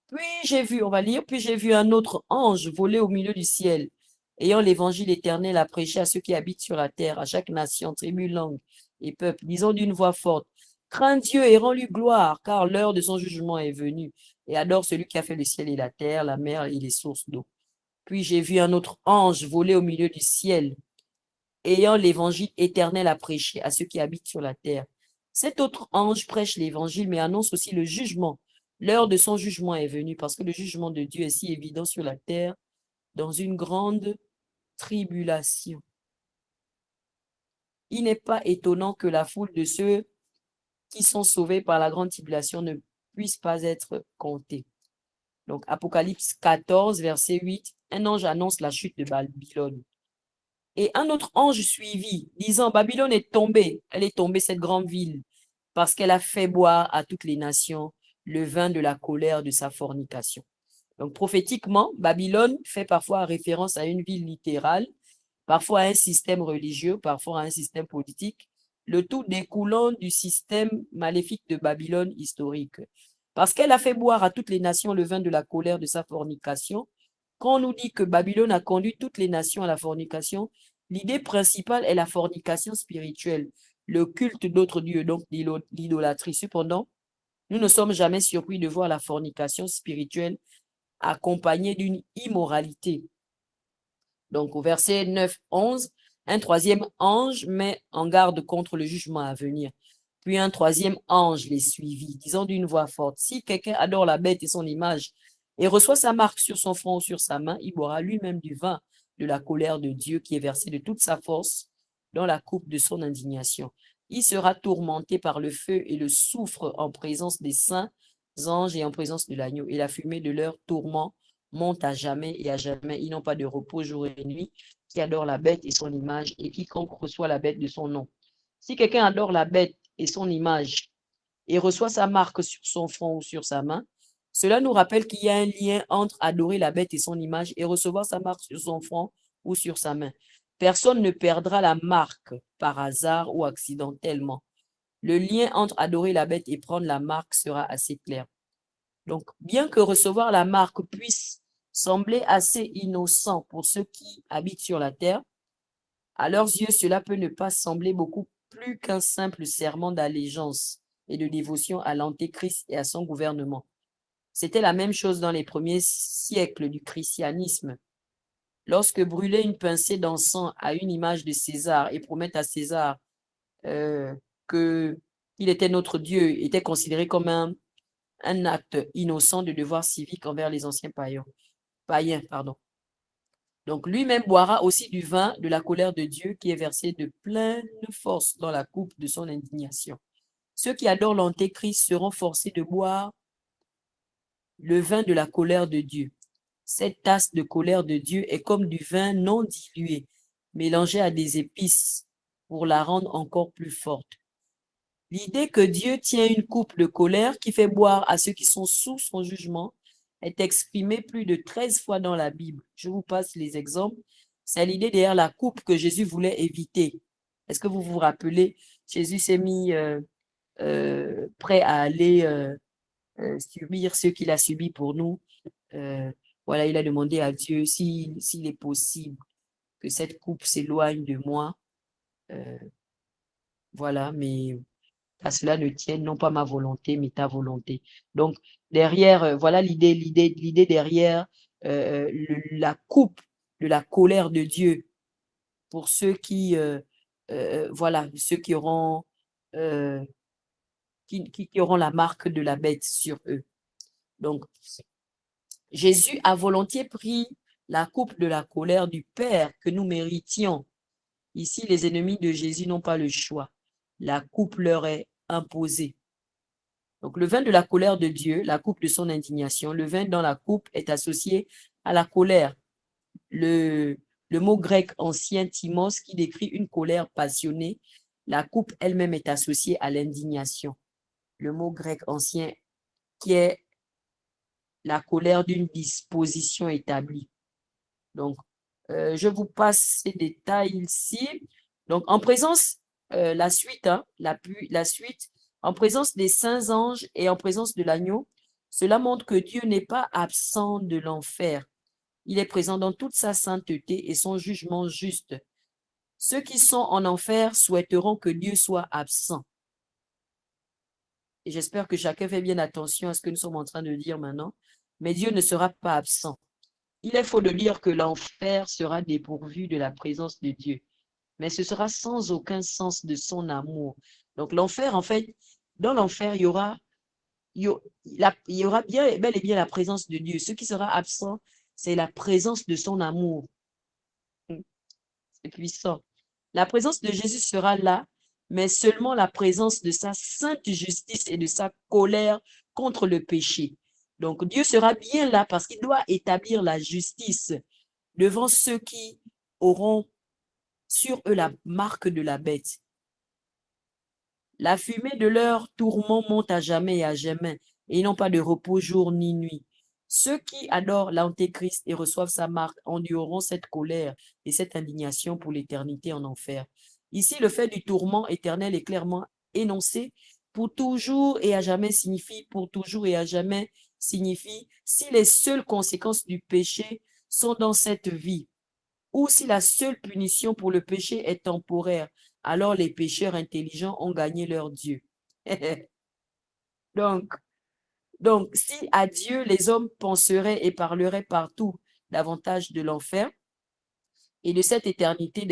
Puis j'ai vu, on va lire, puis j'ai vu un autre ange voler au milieu du ciel, ayant l'évangile éternel à prêcher à ceux qui habitent sur la terre, à chaque nation, tribu, langue et peuple, disant d'une voix forte, crains Dieu et rends-lui gloire, car l'heure de son jugement est venue, et adore celui qui a fait le ciel et la terre, la mer et les sources d'eau. Puis j'ai vu un autre ange voler au milieu du ciel, ayant l'évangile éternel à prêcher à ceux qui habitent sur la terre. Cet autre ange prêche l'évangile, mais annonce aussi le jugement. L'heure de son jugement est venue, parce que le jugement de Dieu est si évident sur la terre, dans une grande tribulation. Il n'est pas étonnant que la foule de ceux qui sont sauvés par la grande tribulation ne puisse pas être comptée. Donc, Apocalypse 14, verset 8, un ange annonce la chute de Babylone. Et un autre ange suivit, disant, Babylone est tombée, elle est tombée, cette grande ville, parce qu'elle a fait boire à toutes les nations le vin de la colère de sa fornication. Donc, prophétiquement, Babylone fait parfois référence à une ville littérale, parfois à un système religieux, parfois à un système politique, le tout découlant du système maléfique de Babylone historique. Parce qu'elle a fait boire à toutes les nations le vin de la colère de sa fornication, quand on nous dit que Babylone a conduit toutes les nations à la fornication, l'idée principale est la fornication spirituelle, le culte d'autres dieux, donc l'idolâtrie. Cependant, nous ne sommes jamais surpris de voir la fornication spirituelle accompagné d'une immoralité. Donc, au verset 9, 11, un troisième ange met en garde contre le jugement à venir. Puis un troisième ange les suivit, disant d'une voix forte, si quelqu'un adore la bête et son image et reçoit sa marque sur son front ou sur sa main, il boira lui-même du vin de la colère de Dieu qui est versé de toute sa force dans la coupe de son indignation. Il sera tourmenté par le feu et le soufre en présence des saints anges et en présence de l'agneau, et la fumée de leur tourment monte à jamais et à jamais. Ils n'ont pas de repos jour et nuit, qui adorent la bête et son image, et quiconque reçoit la bête de son nom. Si quelqu'un adore la bête et son image et reçoit sa marque sur son front ou sur sa main, cela nous rappelle qu'il y a un lien entre adorer la bête et son image et recevoir sa marque sur son front ou sur sa main. Personne ne perdra la marque par hasard ou accidentellement. Le lien entre adorer la bête et prendre la marque sera assez clair. Donc, bien que recevoir la marque puisse sembler assez innocent pour ceux qui habitent sur la terre, à leurs yeux, cela peut ne pas sembler beaucoup plus qu'un simple serment d'allégeance et de dévotion à l'Antéchrist et à son gouvernement. C'était la même chose dans les premiers siècles du christianisme. Lorsque brûler une pincée d'encens à une image de César et promettre à César qu'il était notre Dieu était considéré comme un acte innocent de devoir civique envers les anciens païens. Donc lui-même boira aussi du vin de la colère de Dieu qui est versé de pleine force dans la coupe de son indignation. Ceux qui adorent l'Antéchrist seront forcés de boire le vin de la colère de Dieu. Cette tasse de colère de Dieu est comme du vin non dilué, mélangé à des épices pour la rendre encore plus forte. L'idée que Dieu tient une coupe de colère qui fait boire à ceux qui sont sous son jugement est exprimée plus de 13 fois dans la Bible. Je vous passe les exemples. C'est l'idée derrière la coupe que Jésus voulait éviter. Est-ce que vous vous rappelez, Jésus s'est mis prêt à aller subir ce qu'il a subi pour nous. Voilà, il a demandé à Dieu s'il est possible que cette coupe s'éloigne de moi. Voilà, mais à cela ne tienne non pas ma volonté, mais ta volonté. Donc, derrière, voilà l'idée derrière la coupe de la colère de Dieu pour ceux qui, voilà, ceux qui auront, qui auront la marque de la bête sur eux. Donc, Jésus a volontiers pris la coupe de la colère du Père que nous méritions. Ici, les ennemis de Jésus n'ont pas le choix. La coupe leur est imposée. Donc, le vin de la colère de Dieu, la coupe de son indignation, le vin dans la coupe est associé à la colère. Le mot grec ancien thymos qui décrit une colère passionnée, la coupe elle-même est associée à l'indignation. Le mot grec ancien qui est la colère d'une disposition établie. Donc, je vous passe ces détails ici. Donc, en présence, la suite, en présence des saints anges et en présence de l'agneau, cela montre que Dieu n'est pas absent de l'enfer. Il est présent dans toute sa sainteté et son jugement juste. Ceux qui sont en enfer souhaiteront que Dieu soit absent. Et j'espère que chacun fait bien attention à ce que nous sommes en train de dire maintenant. Mais Dieu ne sera pas absent. Il est faux de dire que l'enfer sera dépourvu de la présence de Dieu, mais ce sera sans aucun sens de son amour. Donc l'enfer, en fait, dans l'enfer, il y aura bien, bel et bien la présence de Dieu. Ce qui sera absent, c'est la présence de son amour. C'est puissant. La présence de Jésus sera là, mais seulement la présence de sa sainte justice et de sa colère contre le péché. Donc Dieu sera bien là parce qu'il doit établir la justice devant ceux qui auront sur eux la marque de la bête. La fumée de leur tourment monte à jamais et à jamais, et ils n'ont pas de repos jour ni nuit. Ceux qui adorent l'Antéchrist et reçoivent sa marque endureront cette colère et cette indignation pour l'éternité en enfer. Ici, le fait du tourment éternel est clairement énoncé. Pour toujours et à jamais signifie pour toujours et à jamais signifie si les seules conséquences du péché sont dans cette vie ou si la seule punition pour le péché est temporaire, alors les pécheurs intelligents ont gagné leur Dieu. Donc, Donc, si à Dieu les hommes penseraient et parleraient partout davantage de l'enfer et de cette éternité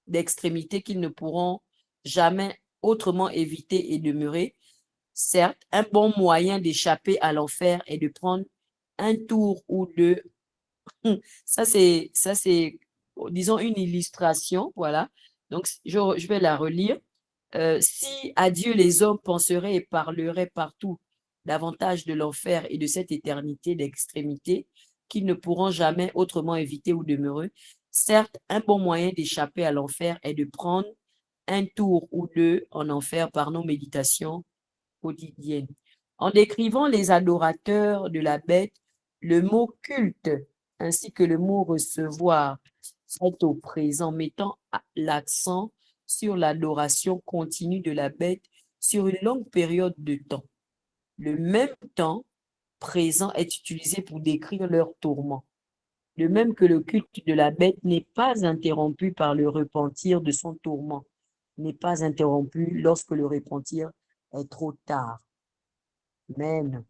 d'extrémité qu'ils ne pourront jamais autrement éviter et demeurer, certes, un bon moyen d'échapper à l'enfer est de prendre un tour ou deux. Ça, c'est, disons, une illustration, voilà. Donc, je vais la relire. Si à Dieu les hommes penseraient et parleraient partout davantage de l'enfer et de cette éternité d'extrémité qu'ils ne pourront jamais autrement éviter ou demeurer, certes, un bon moyen d'échapper à l'enfer est de prendre un tour ou deux en enfer par nos méditations quotidiennes. En décrivant les adorateurs de la bête, le mot culte ainsi que le mot recevoir est au présent, mettant l'accent sur l'adoration continue de la bête sur une longue période de temps. Le même temps présent est utilisé pour décrire leur tourment. De même que le culte de la bête n'est pas interrompu par le repentir de son tourment, n'est pas interrompu lorsque le repentir est trop tard. Amen.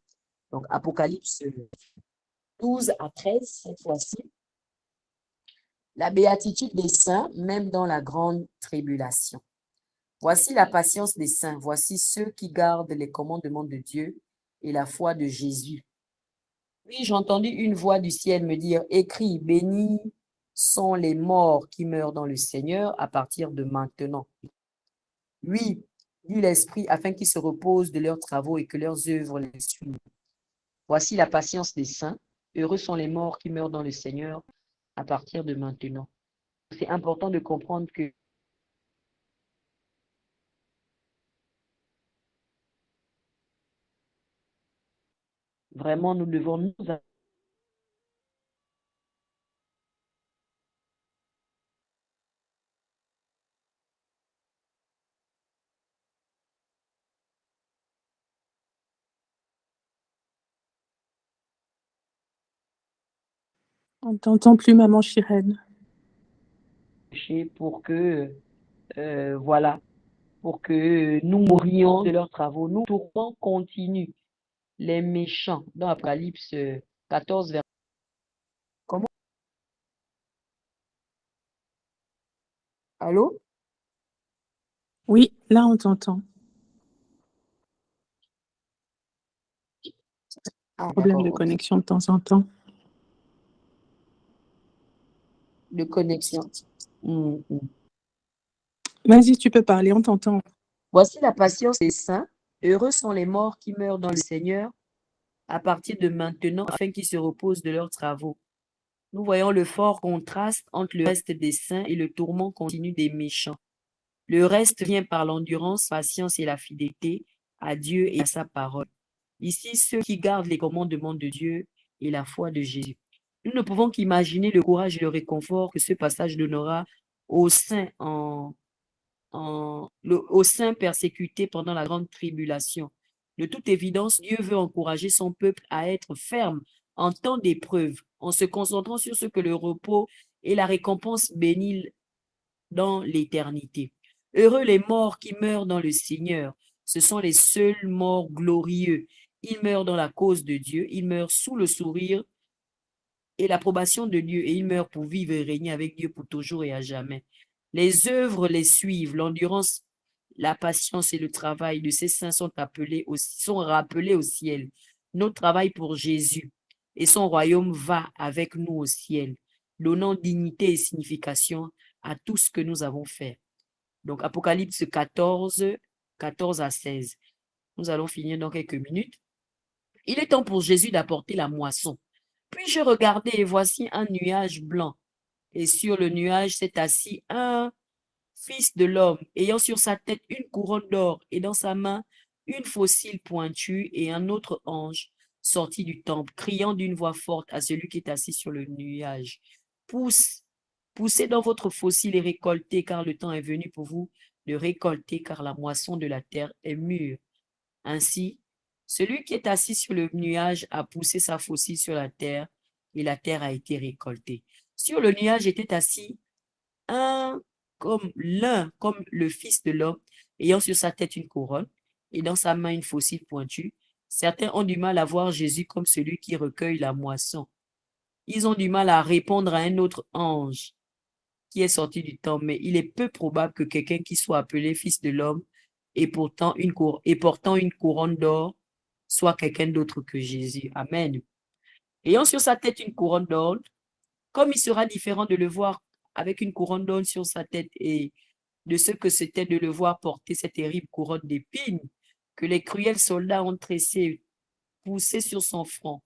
Donc, Apocalypse 12 à 13, cette fois-ci. La béatitude des saints, même dans la grande tribulation. Voici la patience des saints, voici ceux qui gardent les commandements de Dieu et la foi de Jésus. Puis j'entendis une voix du ciel me dire, écris, bénis sont les morts qui meurent dans le Seigneur à partir de maintenant. Oui, dit l'Esprit, afin qu'ils se reposent de leurs travaux et que leurs œuvres les suivent. Voici la patience des saints, heureux sont les morts qui meurent dans le Seigneur à partir de maintenant. C'est important de comprendre que vraiment nous devons nous On ne t'entend plus, maman Chirène. approcher pour que, voilà, pour que nous mourions de leurs travaux. Nous tournons continue les méchants dans Apocalypse 14, verset. Comment? Allô? Oui, là, on t'entend. Ah, Problème de d'accord, ok. connexion de temps en temps. De connexion. Vas-y, tu peux parler, on t'entend. Voici la patience des saints. Heureux sont les morts qui meurent dans le Seigneur à partir de maintenant, afin qu'ils se reposent de leurs travaux. Nous voyons le fort contraste entre le reste des saints et le tourment continu des méchants. Le reste vient par l'endurance, patience et la fidélité à Dieu et à sa parole. Ici, ceux qui gardent les commandements de Dieu et la foi de Jésus. Nous ne pouvons qu'imaginer le courage et le réconfort que ce passage donnera aux saints aux saints persécutés pendant la grande tribulation. De toute évidence, Dieu veut encourager son peuple à être ferme en temps d'épreuve, en se concentrant sur ce que le repos et la récompense bénit dans l'éternité. Heureux les morts qui meurent dans le Seigneur. Ce sont les seuls morts glorieux. Ils meurent dans la cause de Dieu. Ils meurent sous le sourire et l'approbation de Dieu. Et ils meurent pour vivre et régner avec Dieu pour toujours et à jamais. Les œuvres les suivent. L'endurance, la patience et le travail de ces saints sont rappelés au ciel. Notre travail pour Jésus et son royaume va avec nous au ciel, donnant dignité et signification à tout ce que nous avons fait. Donc, Apocalypse 14, 14 à 16. Nous allons finir dans quelques minutes. Il est temps pour Jésus d'apporter la moisson. Puis je regardais et voici un nuage blanc. Et sur le nuage s'est assis un fils de l'homme, ayant sur sa tête une couronne d'or et dans sa main une faucille pointue, et un autre ange sorti du temple, criant d'une voix forte à celui qui est assis sur le nuage. Poussez dans votre faucille et récoltez, car le temps est venu pour vous de récolter, car la moisson de la terre est mûre. Ainsi, celui qui est assis sur le nuage a poussé sa faucille sur la terre, et la terre a été récoltée. Sur le nuage était assis l'un comme le Fils de l'homme, ayant sur sa tête une couronne et dans sa main une faucille pointue. Certains ont du mal à voir Jésus comme celui qui recueille la moisson. Ils ont du mal à répondre à un autre ange qui est sorti du temple, mais il est peu probable que quelqu'un qui soit appelé fils de l'homme et portant une couronne d'or soit quelqu'un d'autre que Jésus. Amen. Ayant sur sa tête une couronne d'or, comme il sera différent de le voir avec une couronne d'or sur sa tête et de ce que c'était de le voir porter cette terrible couronne d'épines que les cruels soldats ont tressé, poussé sur son front.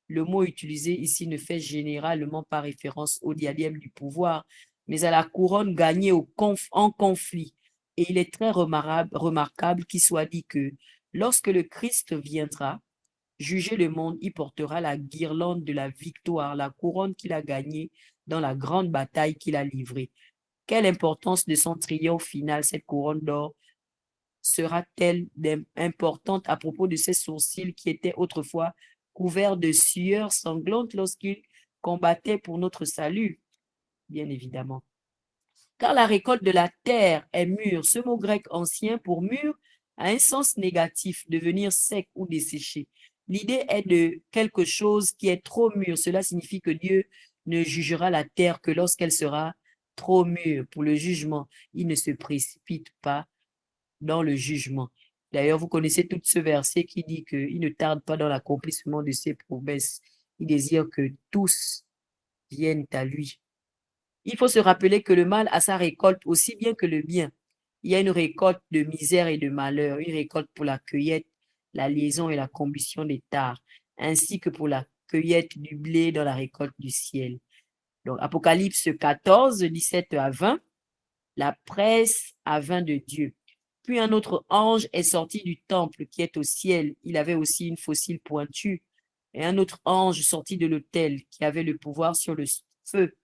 Le mot utilisé ici ne fait généralement pas référence au diadème du pouvoir, mais à la couronne gagnée en conflit. Et il est très remarquable qu'il soit dit que lorsque le Christ viendra juger le monde, il portera la guirlande de la victoire, la couronne qu'il a gagnée dans la grande bataille qu'il a livrée. Quelle importance de son triomphe final, cette couronne d'or, sera-t-elle importante à propos de ses sourcils qui étaient autrefois couverts de sueur sanglante lorsqu'il combattait pour notre salut? Bien évidemment. Car la récolte de la terre est mûre. Ce mot grec ancien pour mûr a un sens négatif, devenir sec ou desséché. L'idée est de quelque chose qui est trop mûr. Cela signifie que Dieu ne jugera la terre que lorsqu'elle sera trop mûre. Pour le jugement, il ne se précipite pas dans le jugement. D'ailleurs, vous connaissez tout ce verset qui dit qu'il ne tarde pas dans l'accomplissement de ses promesses. Il désire que tous viennent à lui. Il faut se rappeler que le mal a sa récolte aussi bien que le bien. Il y a une récolte de misère et de malheur, une récolte pour la cueillette, la liaison et la combustion des tares, ainsi que pour la cueillette du blé dans la récolte du ciel. Donc, Apocalypse 14, 17 à 20, la presse à vin de Dieu. Puis un autre ange est sorti du temple qui est au ciel. Il avait aussi une faucille pointue. Et un autre ange sorti de l'autel qui avait le pouvoir sur le feu.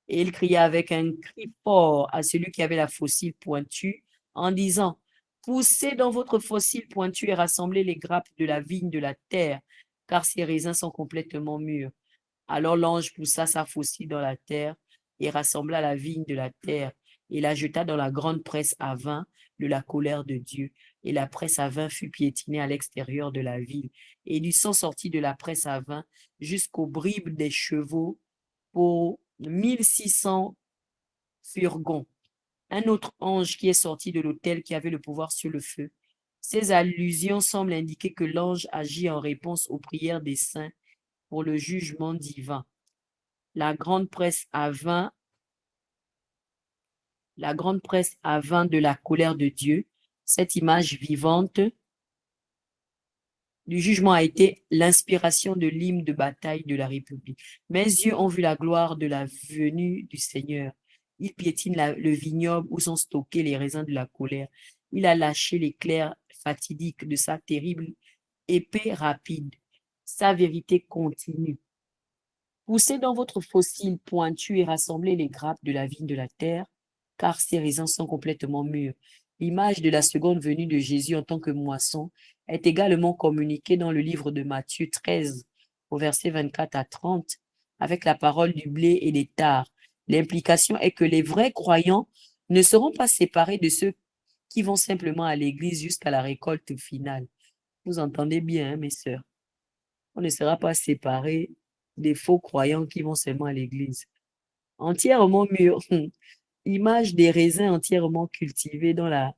Et il cria avec un cri fort à celui qui avait la faucille pointue en disant, poussez dans votre faucille pointue et rassemblez les grappes de la vigne de la terre, car ces raisins sont complètement mûrs. Alors l'ange poussa sa faucille dans la terre et rassembla la vigne de la terre et la jeta dans la grande presse à vin de la colère de Dieu. Et la presse à vin fut piétinée à l'extérieur de la ville. Et du sang sortit de la presse à vin jusqu'aux bribes des chevaux pour 1600 furgons. Un autre ange qui est sorti de l'autel qui avait le pouvoir sur le feu. Ces allusions semblent indiquer que l'ange agit en réponse aux prières des saints pour le jugement divin. La grande presse à vin de la colère de Dieu, cette image vivante du jugement a été l'inspiration de l'hymne de bataille de la République. Mes yeux ont vu la gloire de la venue du Seigneur. Il piétine le vignoble où sont stockés les raisins de la colère. Il a lâché l'éclair fatidique de sa terrible épée rapide. Sa vérité continue. Poussez dans votre fossile pointu et rassemblez les grappes de la vigne de la terre, car ces raisins sont complètement mûrs. L'image de la seconde venue de Jésus en tant que moisson est également communiquée dans le livre de Matthieu 13, au verset 24 à 30, avec la parole du blé et des tares. L'implication est que les vrais croyants ne seront pas séparés de ceux qui vont simplement à l'église jusqu'à la récolte finale. Vous entendez bien, hein, mes sœurs? On ne sera pas séparés des faux croyants qui vont seulement à l'église. Entièrement mûrs, image des raisins entièrement cultivés dans la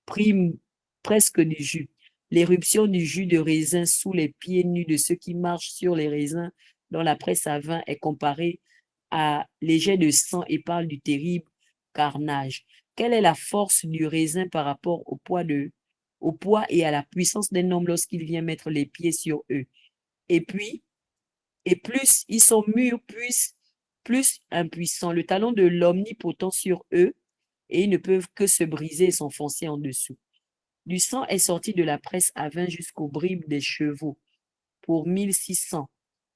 prime presque du jus. L'éruption du jus de raisin sous les pieds nus de ceux qui marchent sur les raisins dans la presse à vin est comparée à les jets de sang et parle du terrible carnage. Quelle est la force du raisin par rapport au poids et à la puissance d'un homme lorsqu'il vient mettre les pieds sur eux? Et puis, plus ils sont mûrs, plus impuissants. Le talon de l'omnipotent sur eux, et ils ne peuvent que se briser et s'enfoncer en dessous. Du sang est sorti de la presse à vin jusqu'aux bribes des chevaux, pour 1600.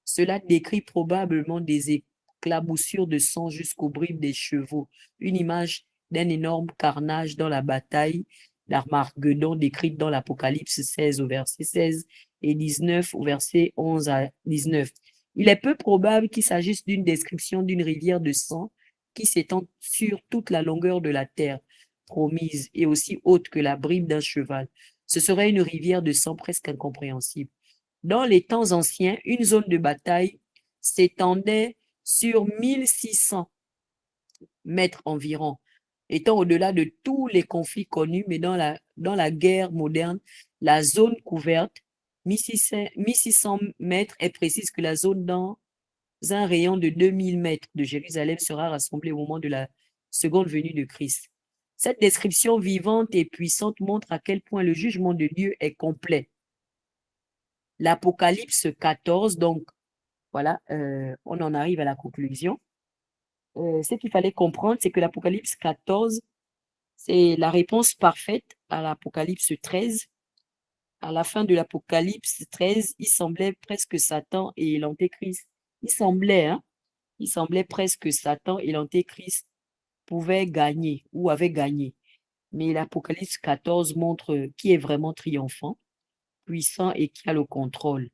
Cela décrit probablement des éclaboussures de sang jusqu'aux bribes des chevaux, une image d'un énorme carnage dans la bataille d'Armageddon décrite dans l'Apocalypse 16 au verset 16 et 19 au verset 11 à 19. Il est peu probable qu'il s'agisse d'une description d'une rivière de sang qui s'étend sur toute la longueur de la terre promise et aussi haute que la bribe d'un cheval. Ce serait une rivière de sang presque incompréhensible. Dans les temps anciens, une zone de bataille s'étendait sur 1600 mètres environ, étant au-delà de tous les conflits connus, mais dans la guerre moderne, la zone couverte, 1600 mètres, est précise que la zone dans un rayon de 2000 mètres de Jérusalem sera rassemblée au moment de la seconde venue de Christ. Cette description vivante et puissante montre à quel point le jugement de Dieu est complet. L'Apocalypse 14, donc voilà, on en arrive à la conclusion. Ce qu'il fallait comprendre, c'est que l'Apocalypse 14, c'est la réponse parfaite à l'Apocalypse 13. À la fin de l'Apocalypse 13, il semblait presque Satan et l'Antéchrist. Il semblait presque Satan et l'Antéchrist pouvaient gagner ou avaient gagné. Mais l'Apocalypse 14 montre qui est vraiment triomphant, puissant et qui a le contrôle.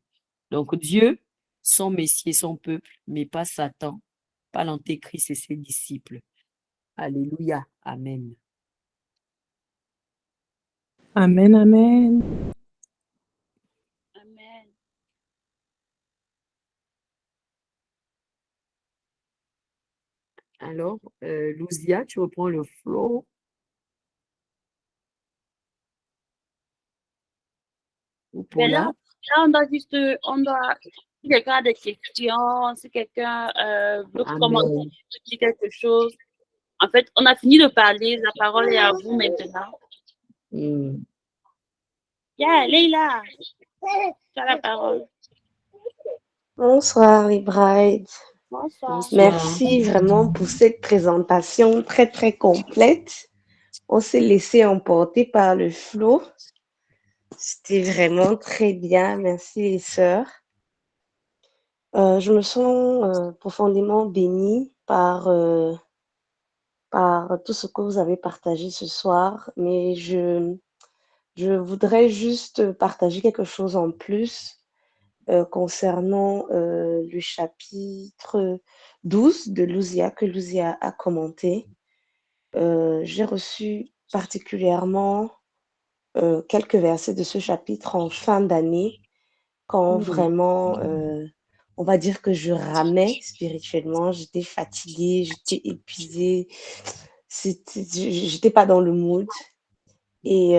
Donc Dieu, son Messie et son peuple, mais pas Satan, pas l'Antéchrist et ses disciples. Alléluia. Amen. Amen, amen. Amen. Alors, Louzia, tu reprends le flow. Ou Mais là, Paula. on doit juste, si quelqu'un a des questions, si quelqu'un veut commenter, Amen. dire quelque chose. En fait, on a fini de parler, la parole est à vous maintenant. Mm. Yeah, Leila, tu as la parole. Bonsoir les brides. Bonsoir. Merci vraiment pour cette présentation très très complète. On s'est laissé emporter par le flow. C'était vraiment très bien. Merci les sœurs. Je me sens profondément bénie par tout ce que vous avez partagé ce soir, mais je voudrais juste partager quelque chose en plus concernant le chapitre 12 de Louzia, que Louzia a commenté. J'ai reçu particulièrement quelques versets de ce chapitre en fin d'année, quand vraiment, on va dire que je ramais spirituellement, j'étais fatiguée, j'étais épuisée, j'étais pas dans le mood. Et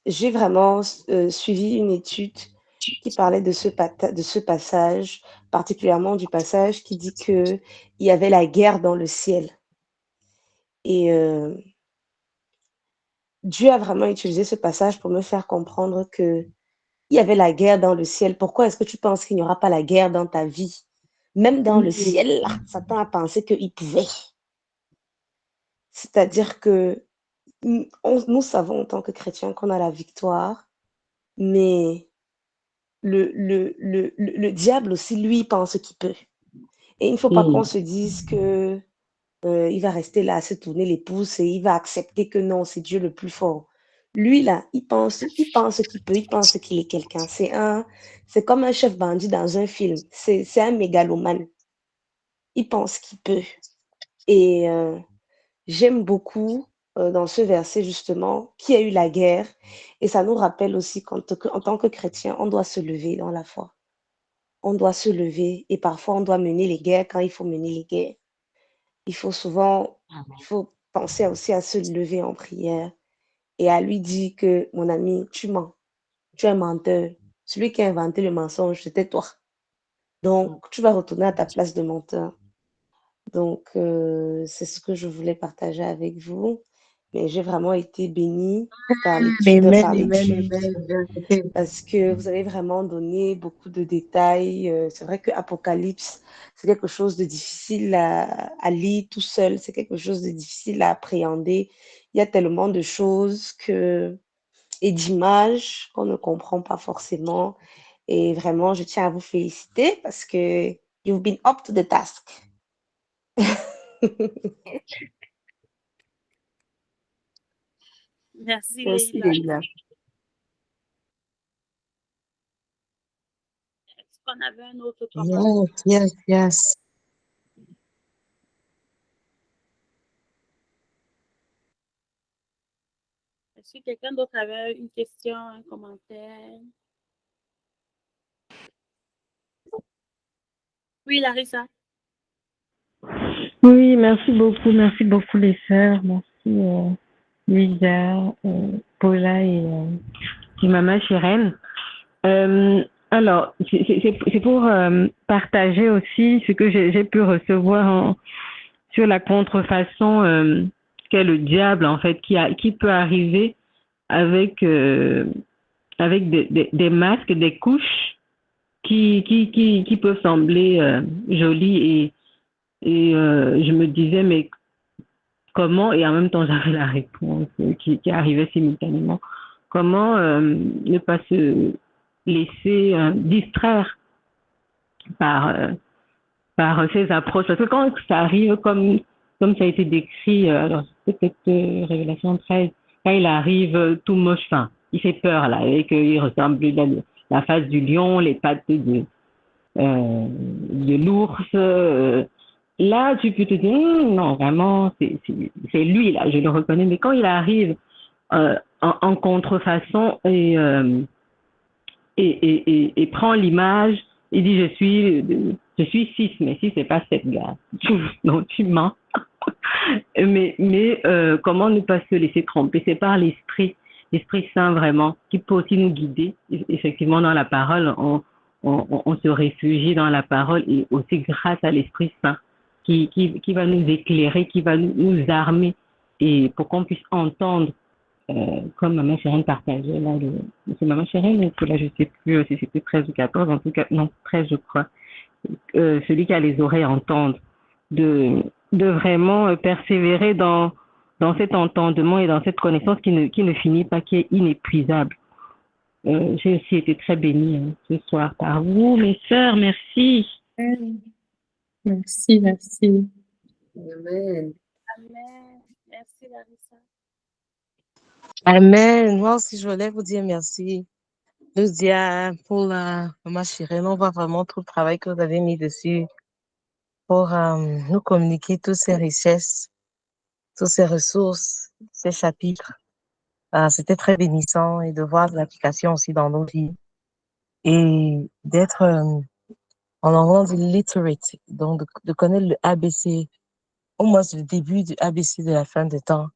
j'ai vraiment suivi une étude qui parlait de ce passage, particulièrement du passage qui dit qu'il y avait la guerre dans le ciel. Et Dieu a vraiment utilisé ce passage pour me faire comprendre qu'il y avait la guerre dans le ciel. Pourquoi est-ce que tu penses qu'il n'y aura pas la guerre dans ta vie? Même dans le ciel, là, Satan a pensé qu'il pouvait. C'est-à-dire que nous savons en tant que chrétiens qu'on a la victoire, mais le diable aussi, lui, pense qu'il peut. Et il ne faut pas qu'on se dise que il va rester là à se tourner les pouces et il va accepter que non, c'est Dieu le plus fort. Lui, là, il pense qu'il peut, il pense qu'il est quelqu'un. C'est comme un chef bandit dans un film. C'est un mégalomane. Il pense qu'il peut. Et j'aime beaucoup dans ce verset, justement, qui a eu la guerre. Et ça nous rappelle aussi qu'en tant que chrétien, on doit se lever dans la foi. On doit se lever et parfois on doit mener les guerres quand il faut mener les guerres. Il faut penser aussi à se lever en prière et à lui dire que, mon ami, tu mens, tu es un menteur. Celui qui a inventé le mensonge, c'était toi. Donc, tu vas retourner à ta place de menteur. Donc, c'est ce que je voulais partager avec vous. Mais j'ai vraiment été bénie par l'étude, parce que vous avez vraiment donné beaucoup de détails. C'est vrai que Apocalypse, c'est quelque chose de difficile à lire tout seul, c'est quelque chose de difficile à appréhender. Il y a tellement de choses et d'images qu'on ne comprend pas forcément. Et vraiment, je tiens à vous féliciter parce que you've been up to the task. Merci, Merci, Leila. Leila. Est-ce qu'on avait un autre commentaire? Yes. Est-ce que quelqu'un d'autre avait une question, un commentaire? Oui, Larissa. Oui, merci beaucoup les sœurs, merci Lydia, Paula et Maman Chirène. Alors, c'est pour partager aussi ce que j'ai pu recevoir sur la contrefaçon qu'est le diable en fait, qui peut arriver avec avec des masques, des couches qui peuvent sembler jolies et je me disais mais comment, et en même temps j'avais la réponse qui arrivait simultanément, comment ne pas se laisser distraire par, par ces approches. Parce que quand ça arrive comme ça a été décrit, alors c'est peut-être Révélation 13, quand il arrive tout moche, enfin, il fait peur là, avec il ressemble à la face du lion, les pattes de l'ours. Là, tu peux te dire, non, vraiment, c'est lui, là, je le reconnais. Mais quand il arrive en contrefaçon et prend l'image, il dit, je suis 6, mais si c'est pas 7 gars. Non, tu mens. mais comment ne pas se laisser tromper? C'est par l'Esprit Saint vraiment, qui peut aussi nous guider. Effectivement, dans la parole, on se réfugie dans la parole et aussi grâce à l'Esprit Saint qui va nous éclairer, qui va nous armer et pour qu'on puisse entendre, comme Maman Chérène partageait là, c'est Maman Chérène, là je sais plus si c'était 13 ou 14, en tout cas, non, 13 je crois, celui qui a les oreilles entendre, de vraiment persévérer dans cet entendement et dans cette connaissance qui ne finit pas, qui est inépuisable. J'ai aussi été très bénie ce soir par vous, mes sœurs, merci. Merci, merci. Amen. Amen. Merci, Larissa. Amen. Moi aussi, je voulais vous dire merci. Lydia, pour Maman Chirène, on voit vraiment tout le travail que vous avez mis dessus pour nous communiquer toutes ces richesses, toutes ces ressources, ces chapitres. C'était très bénissant et de voir l'application aussi dans nos vies et d'être, en anglais, on dit literate, donc de connaître le ABC, au moins le début du ABC de la fin des temps.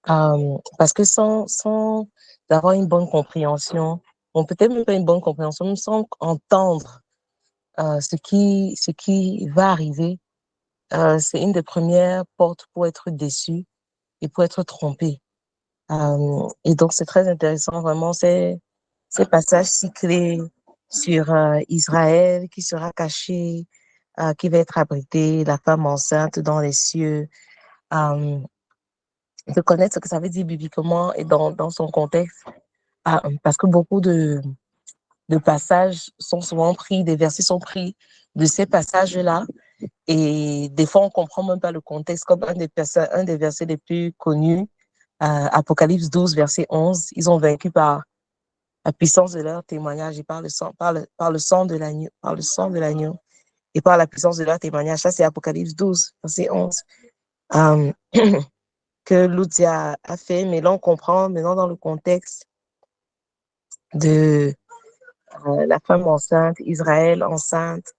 Parce que sans avoir une bonne compréhension, bon, peut-être même pas une bonne compréhension, même sans entendre ce qui va arriver, c'est une des premières portes pour être déçu et pour être trompé. Et donc, c'est très intéressant, vraiment, ces passages cyclés sur Israël qui sera caché, qui va être abrité, la femme enceinte dans les cieux, de connaître ce que ça veut dire bibliquement et dans son contexte. Parce que beaucoup de passages sont souvent pris, des versets sont pris de ces passages-là. Et des fois, on ne comprend même pas le contexte, comme un des versets les plus connus, Apocalypse 12, verset 11. Ils ont vaincu par la puissance de leur témoignage et par le sang, par le sang de l'agneau, par le sang de l'agneau et par la puissance de leur témoignage. Ça, c'est Apocalypse 12, verset 11. Que Lucia a fait, mais là, on comprend maintenant dans le contexte de la femme enceinte, Israël enceinte.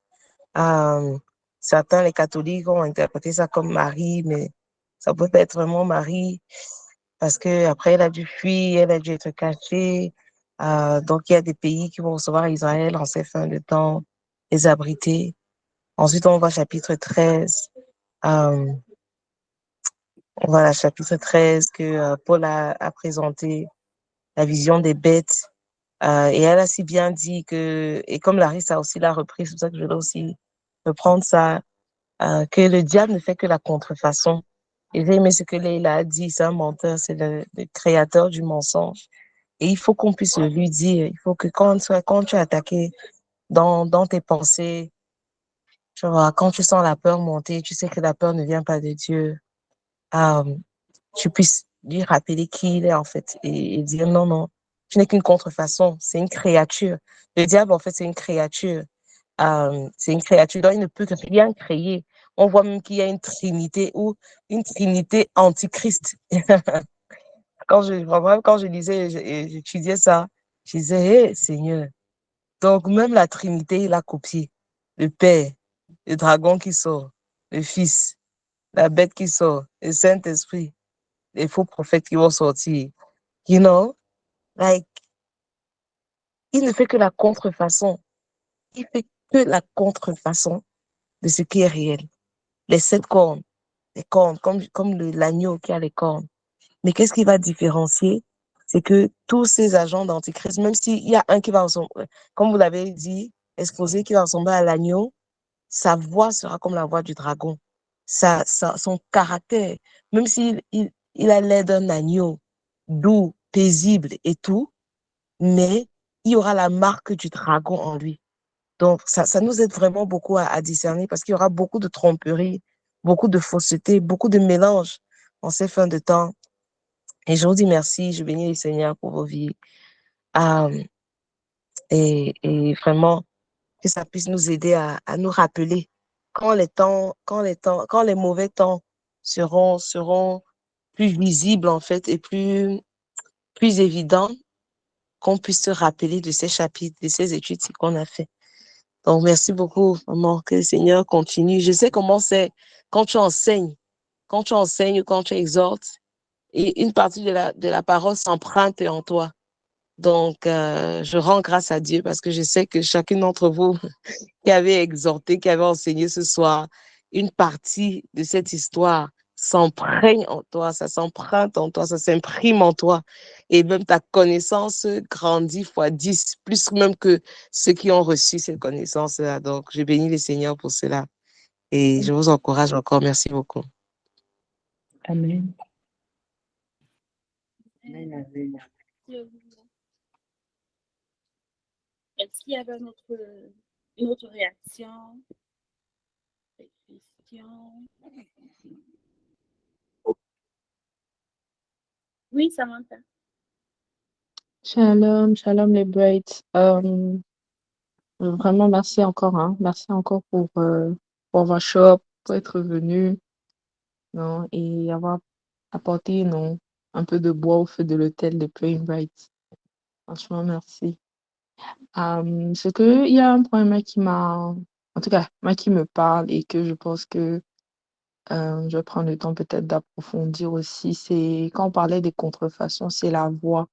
Certains, les catholiques, ont interprété ça comme Marie, mais ça peut pas être vraiment Marie, parce que après elle a dû fuir, elle a dû être cachée. Donc, il y a des pays qui vont recevoir Israël en ces fins de temps, les abriter. Ensuite, on voit chapitre 13. Voilà, chapitre 13 que Paul a présenté, la vision des bêtes. Et elle a si bien dit que, et comme Larissa a aussi l'a repris, c'est pour ça que je vais aussi reprendre ça, que le diable ne fait que la contrefaçon. Et j'ai aimé ce que Leïla a dit, c'est un menteur, c'est le créateur du mensonge. Et il faut qu'on puisse lui dire, il faut que quand tu es attaqué dans tes pensées, tu vois, quand tu sens la peur monter, tu sais que la peur ne vient pas de Dieu, tu puisses lui rappeler qui il est en fait et dire non, non, tu n'es qu'une contrefaçon, c'est une créature. Le diable, en fait, c'est une créature. C'est une créature dont il ne peut rien créer. On voit même qu'il y a une trinité ou une trinité antichrist. Quand je lisais et j'étudiais ça, je disais, hé, Seigneur. Donc, même la trinité, il a copié. Le Père, le dragon qui sort, le Fils, la bête qui sort, le Saint-Esprit, les faux prophètes qui vont sortir. You know, like, il ne fait que la contrefaçon. Il fait que la contrefaçon de ce qui est réel. Les 7 cornes, les cornes, comme l'agneau qui a les cornes. Mais qu'est-ce qui va différencier? C'est que tous ces agents d'antichrist, même s'il y a un qui va ressembler, comme vous l'avez dit, exposé, qui va ressembler à l'agneau, sa voix sera comme la voix du dragon. Son caractère, même s'il il a l'air d'un agneau, doux, paisible et tout, mais il y aura la marque du dragon en lui. Donc, ça nous aide vraiment beaucoup à discerner parce qu'il y aura beaucoup de tromperie, beaucoup de fausseté, beaucoup de mélange en ces fins de temps. Et je vous dis merci, je bénis le Seigneur pour vos vies. Et vraiment, que ça puisse nous aider à nous rappeler quand les mauvais temps seront plus visibles, en fait, et plus évidents, qu'on puisse se rappeler de ces chapitres, de ces études qu'on a fait. Donc, merci beaucoup, maman. Que le Seigneur continue. Je sais comment c'est quand tu enseignes, ou quand tu exhortes, et une partie de la parole s'emprunte en toi. Donc, je rends grâce à Dieu parce que je sais que chacune d'entre vous qui avait exhorté, qui avait enseigné ce soir, une partie de cette histoire s'emprunte en toi, ça s'emprunte en toi, ça s'imprime en toi. Et même ta connaissance grandit fois 10, plus même que ceux qui ont reçu cette connaissance-là. Donc, je bénis le Seigneur pour cela. Et je vous encourage encore. Merci beaucoup. Amen. Est-ce qu'il y avait une autre réaction? Question? Oui, Samantha. Shalom, shalom les Braids. Vraiment, merci encore, hein. Merci encore pour avoir show up, pour être venu, non, et avoir apporté, non, un peu de bois au feu de l'hôtel de Praying Bright. Franchement, merci. Ce que il y a un point qui en tout cas, moi qui me parle et que je pense que je vais prendre le temps peut-être d'approfondir aussi, c'est quand on parlait des contrefaçons, c'est la voix.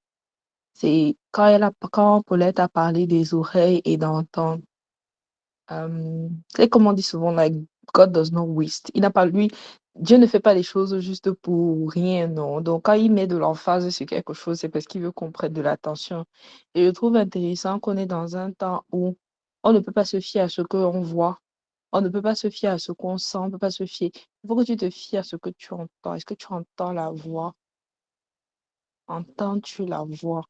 C'est quand Paulette a parlé des oreilles et d'entendre. C'est comme on dit souvent, like, God does not waste. Il n'a pas, lui, Dieu ne fait pas les choses juste pour rien, non. Donc, quand il met de l'emphase sur quelque chose, c'est parce qu'il veut qu'on prête de l'attention. Et je trouve intéressant qu'on est dans un temps où on ne peut pas se fier à ce qu'on voit. On ne peut pas se fier à ce qu'on sent. On ne peut pas se fier. Il faut que tu te fies à ce que tu entends. Est-ce que tu entends la voix? Entends-tu la voix?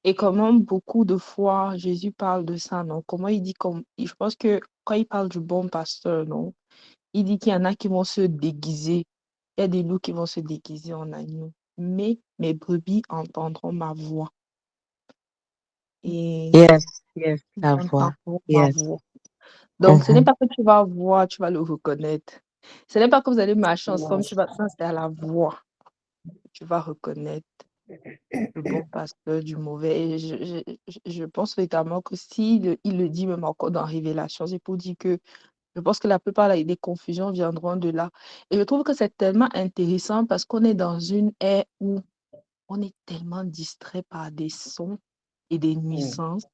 Et comment beaucoup de fois Jésus parle de ça, non? Comment il dit, je pense que quand il parle du bon pasteur, non? Il dit qu'il y en a qui vont se déguiser. Il y a des loups qui vont se déguiser en agneau. Mais mes brebis entendront ma voix. Et Yes, la ils voix. entendront ma Yes. voix. Donc, ce n'est pas que tu vas voir, tu vas le reconnaître. Ce n'est pas que vous allez marcher ensemble, ça, c'est à la voix. Tu vas reconnaître le bon pasteur du mauvais. Et je pense véritablement que s'il il le dit même encore dans Révélation, c'est pour dire que je pense que la plupart des confusions viendront de là. Et je trouve que c'est tellement intéressant parce qu'on est dans une ère où on est tellement distrait par des sons et des nuisances.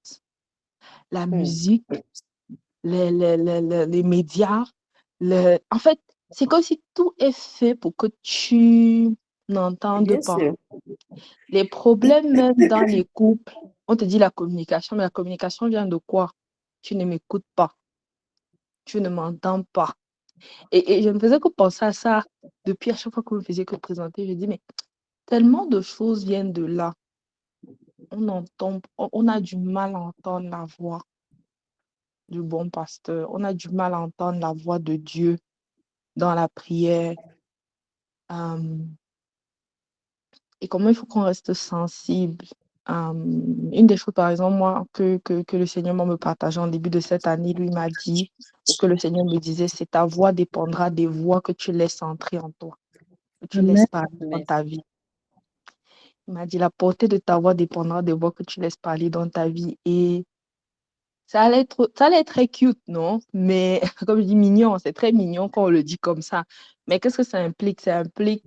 La musique, les médias. En fait, c'est comme si tout est fait pour que tu n'entendes pas. Les problèmes même dans les couples, on te dit la communication, mais la communication vient de quoi? Tu ne m'écoutes pas, tu ne m'entends pas. Et je ne faisais que penser à ça depuis à chaque fois que vous ne faisiez que présenter. Je dis, mais tellement de choses viennent de là. On a du mal à entendre la voix du bon pasteur. On a du mal à entendre la voix de Dieu dans la prière. Et comment il faut qu'on reste sensible. Une des choses, par exemple, moi, que le Seigneur me partageait en début de cette année, lui m'a dit, ou que le Seigneur me disait, c'est ta voix dépendra des voix que tu laisses entrer en toi, que tu laisses parler dans ta vie. Il m'a dit, la portée de ta voix dépendra des voix que tu laisses parler dans ta vie. Et ça allait être très cute, non? Mais comme je dis, mignon, c'est très mignon quand on le dit comme ça. Mais qu'est-ce que ça implique? Ça implique,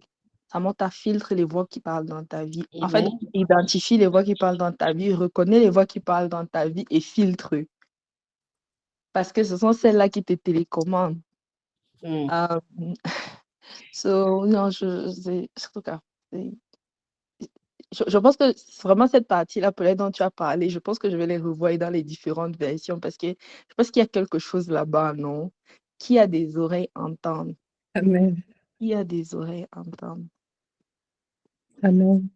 ça monte à filtre les voix qui parlent dans ta vie. En fait, Amen. identifie les voix qui parlent dans ta vie, reconnais les voix qui parlent dans ta vie et filtre. Parce que ce sont celles-là qui te télécommandent. Mm. Non, en tout cas, je pense que c'est vraiment cette partie-là, peut-être dont tu as parlé, je pense que je vais les revoir dans les différentes versions parce que je pense qu'il y a quelque chose là-bas, non? Qui a des oreilles entendent. Amen. Qui a des oreilles entendent. Amen.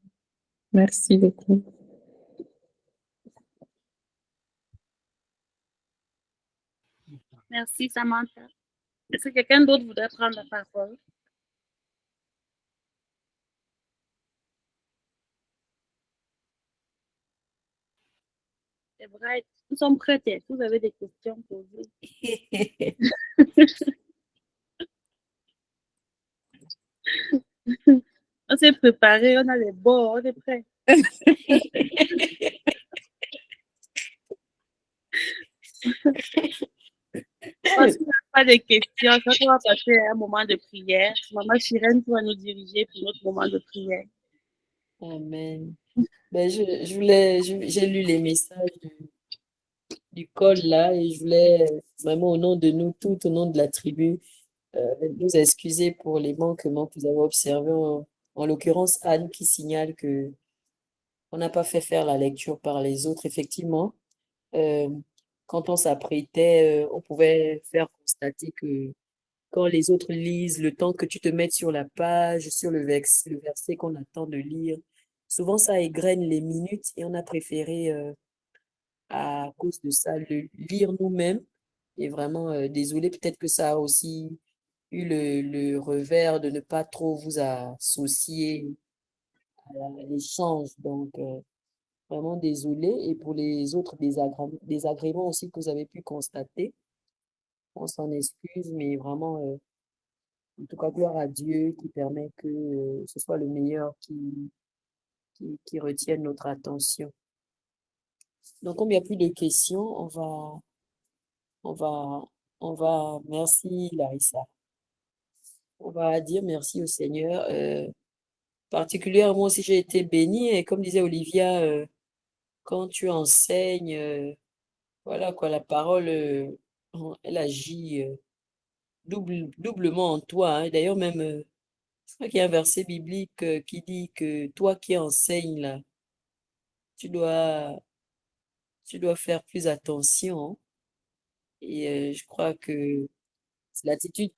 Merci beaucoup. Merci, Samantha. Est-ce que quelqu'un d'autre voudrait prendre la parole? C'est vrai, nous sommes prêts. Est-ce que vous avez des questions posées? On s'est préparé, on a les bords, on est prêts. Si on n'a pas de questions, je crois qu'on va passer à un moment de prière. Maman Chirène, tu vas nous diriger pour notre moment de prière. Amen. Ben, j'ai lu les messages du call là et je voulais vraiment au nom de nous tous, au nom de la tribu, nous excuser pour les manquements que vous avez observés. En l'occurrence, Anne qui signale que on n'a pas fait faire la lecture par les autres. Effectivement, euh, quand on s'apprêtait, on pouvait faire constater que quand les autres lisent, le temps que tu te mettes sur la page, sur le verset qu'on attend de lire, souvent ça égrène les minutes et on a préféré, à cause de ça, le lire nous-mêmes. Et vraiment, désolé, peut-être que ça a aussi eu le revers de ne pas trop vous associer à l'échange. Donc, vraiment désolé. Et pour les autres désagréments aussi que vous avez pu constater, on s'en excuse, mais vraiment, en tout cas, gloire à Dieu qui permet que ce soit le meilleur qui retienne notre attention. Donc, comme il n'y a plus de questions, on va, merci Larissa. On va dire merci au Seigneur. Particulièrement si j'ai été bénie, et comme disait Olivia, quand tu enseignes, voilà quoi, la parole, elle agit doublement en toi, hein. D'ailleurs, même, je crois qu'il y a un verset biblique qui dit que toi qui enseignes là, tu dois, tu dois faire plus attention. Et je crois que c'est l'attitude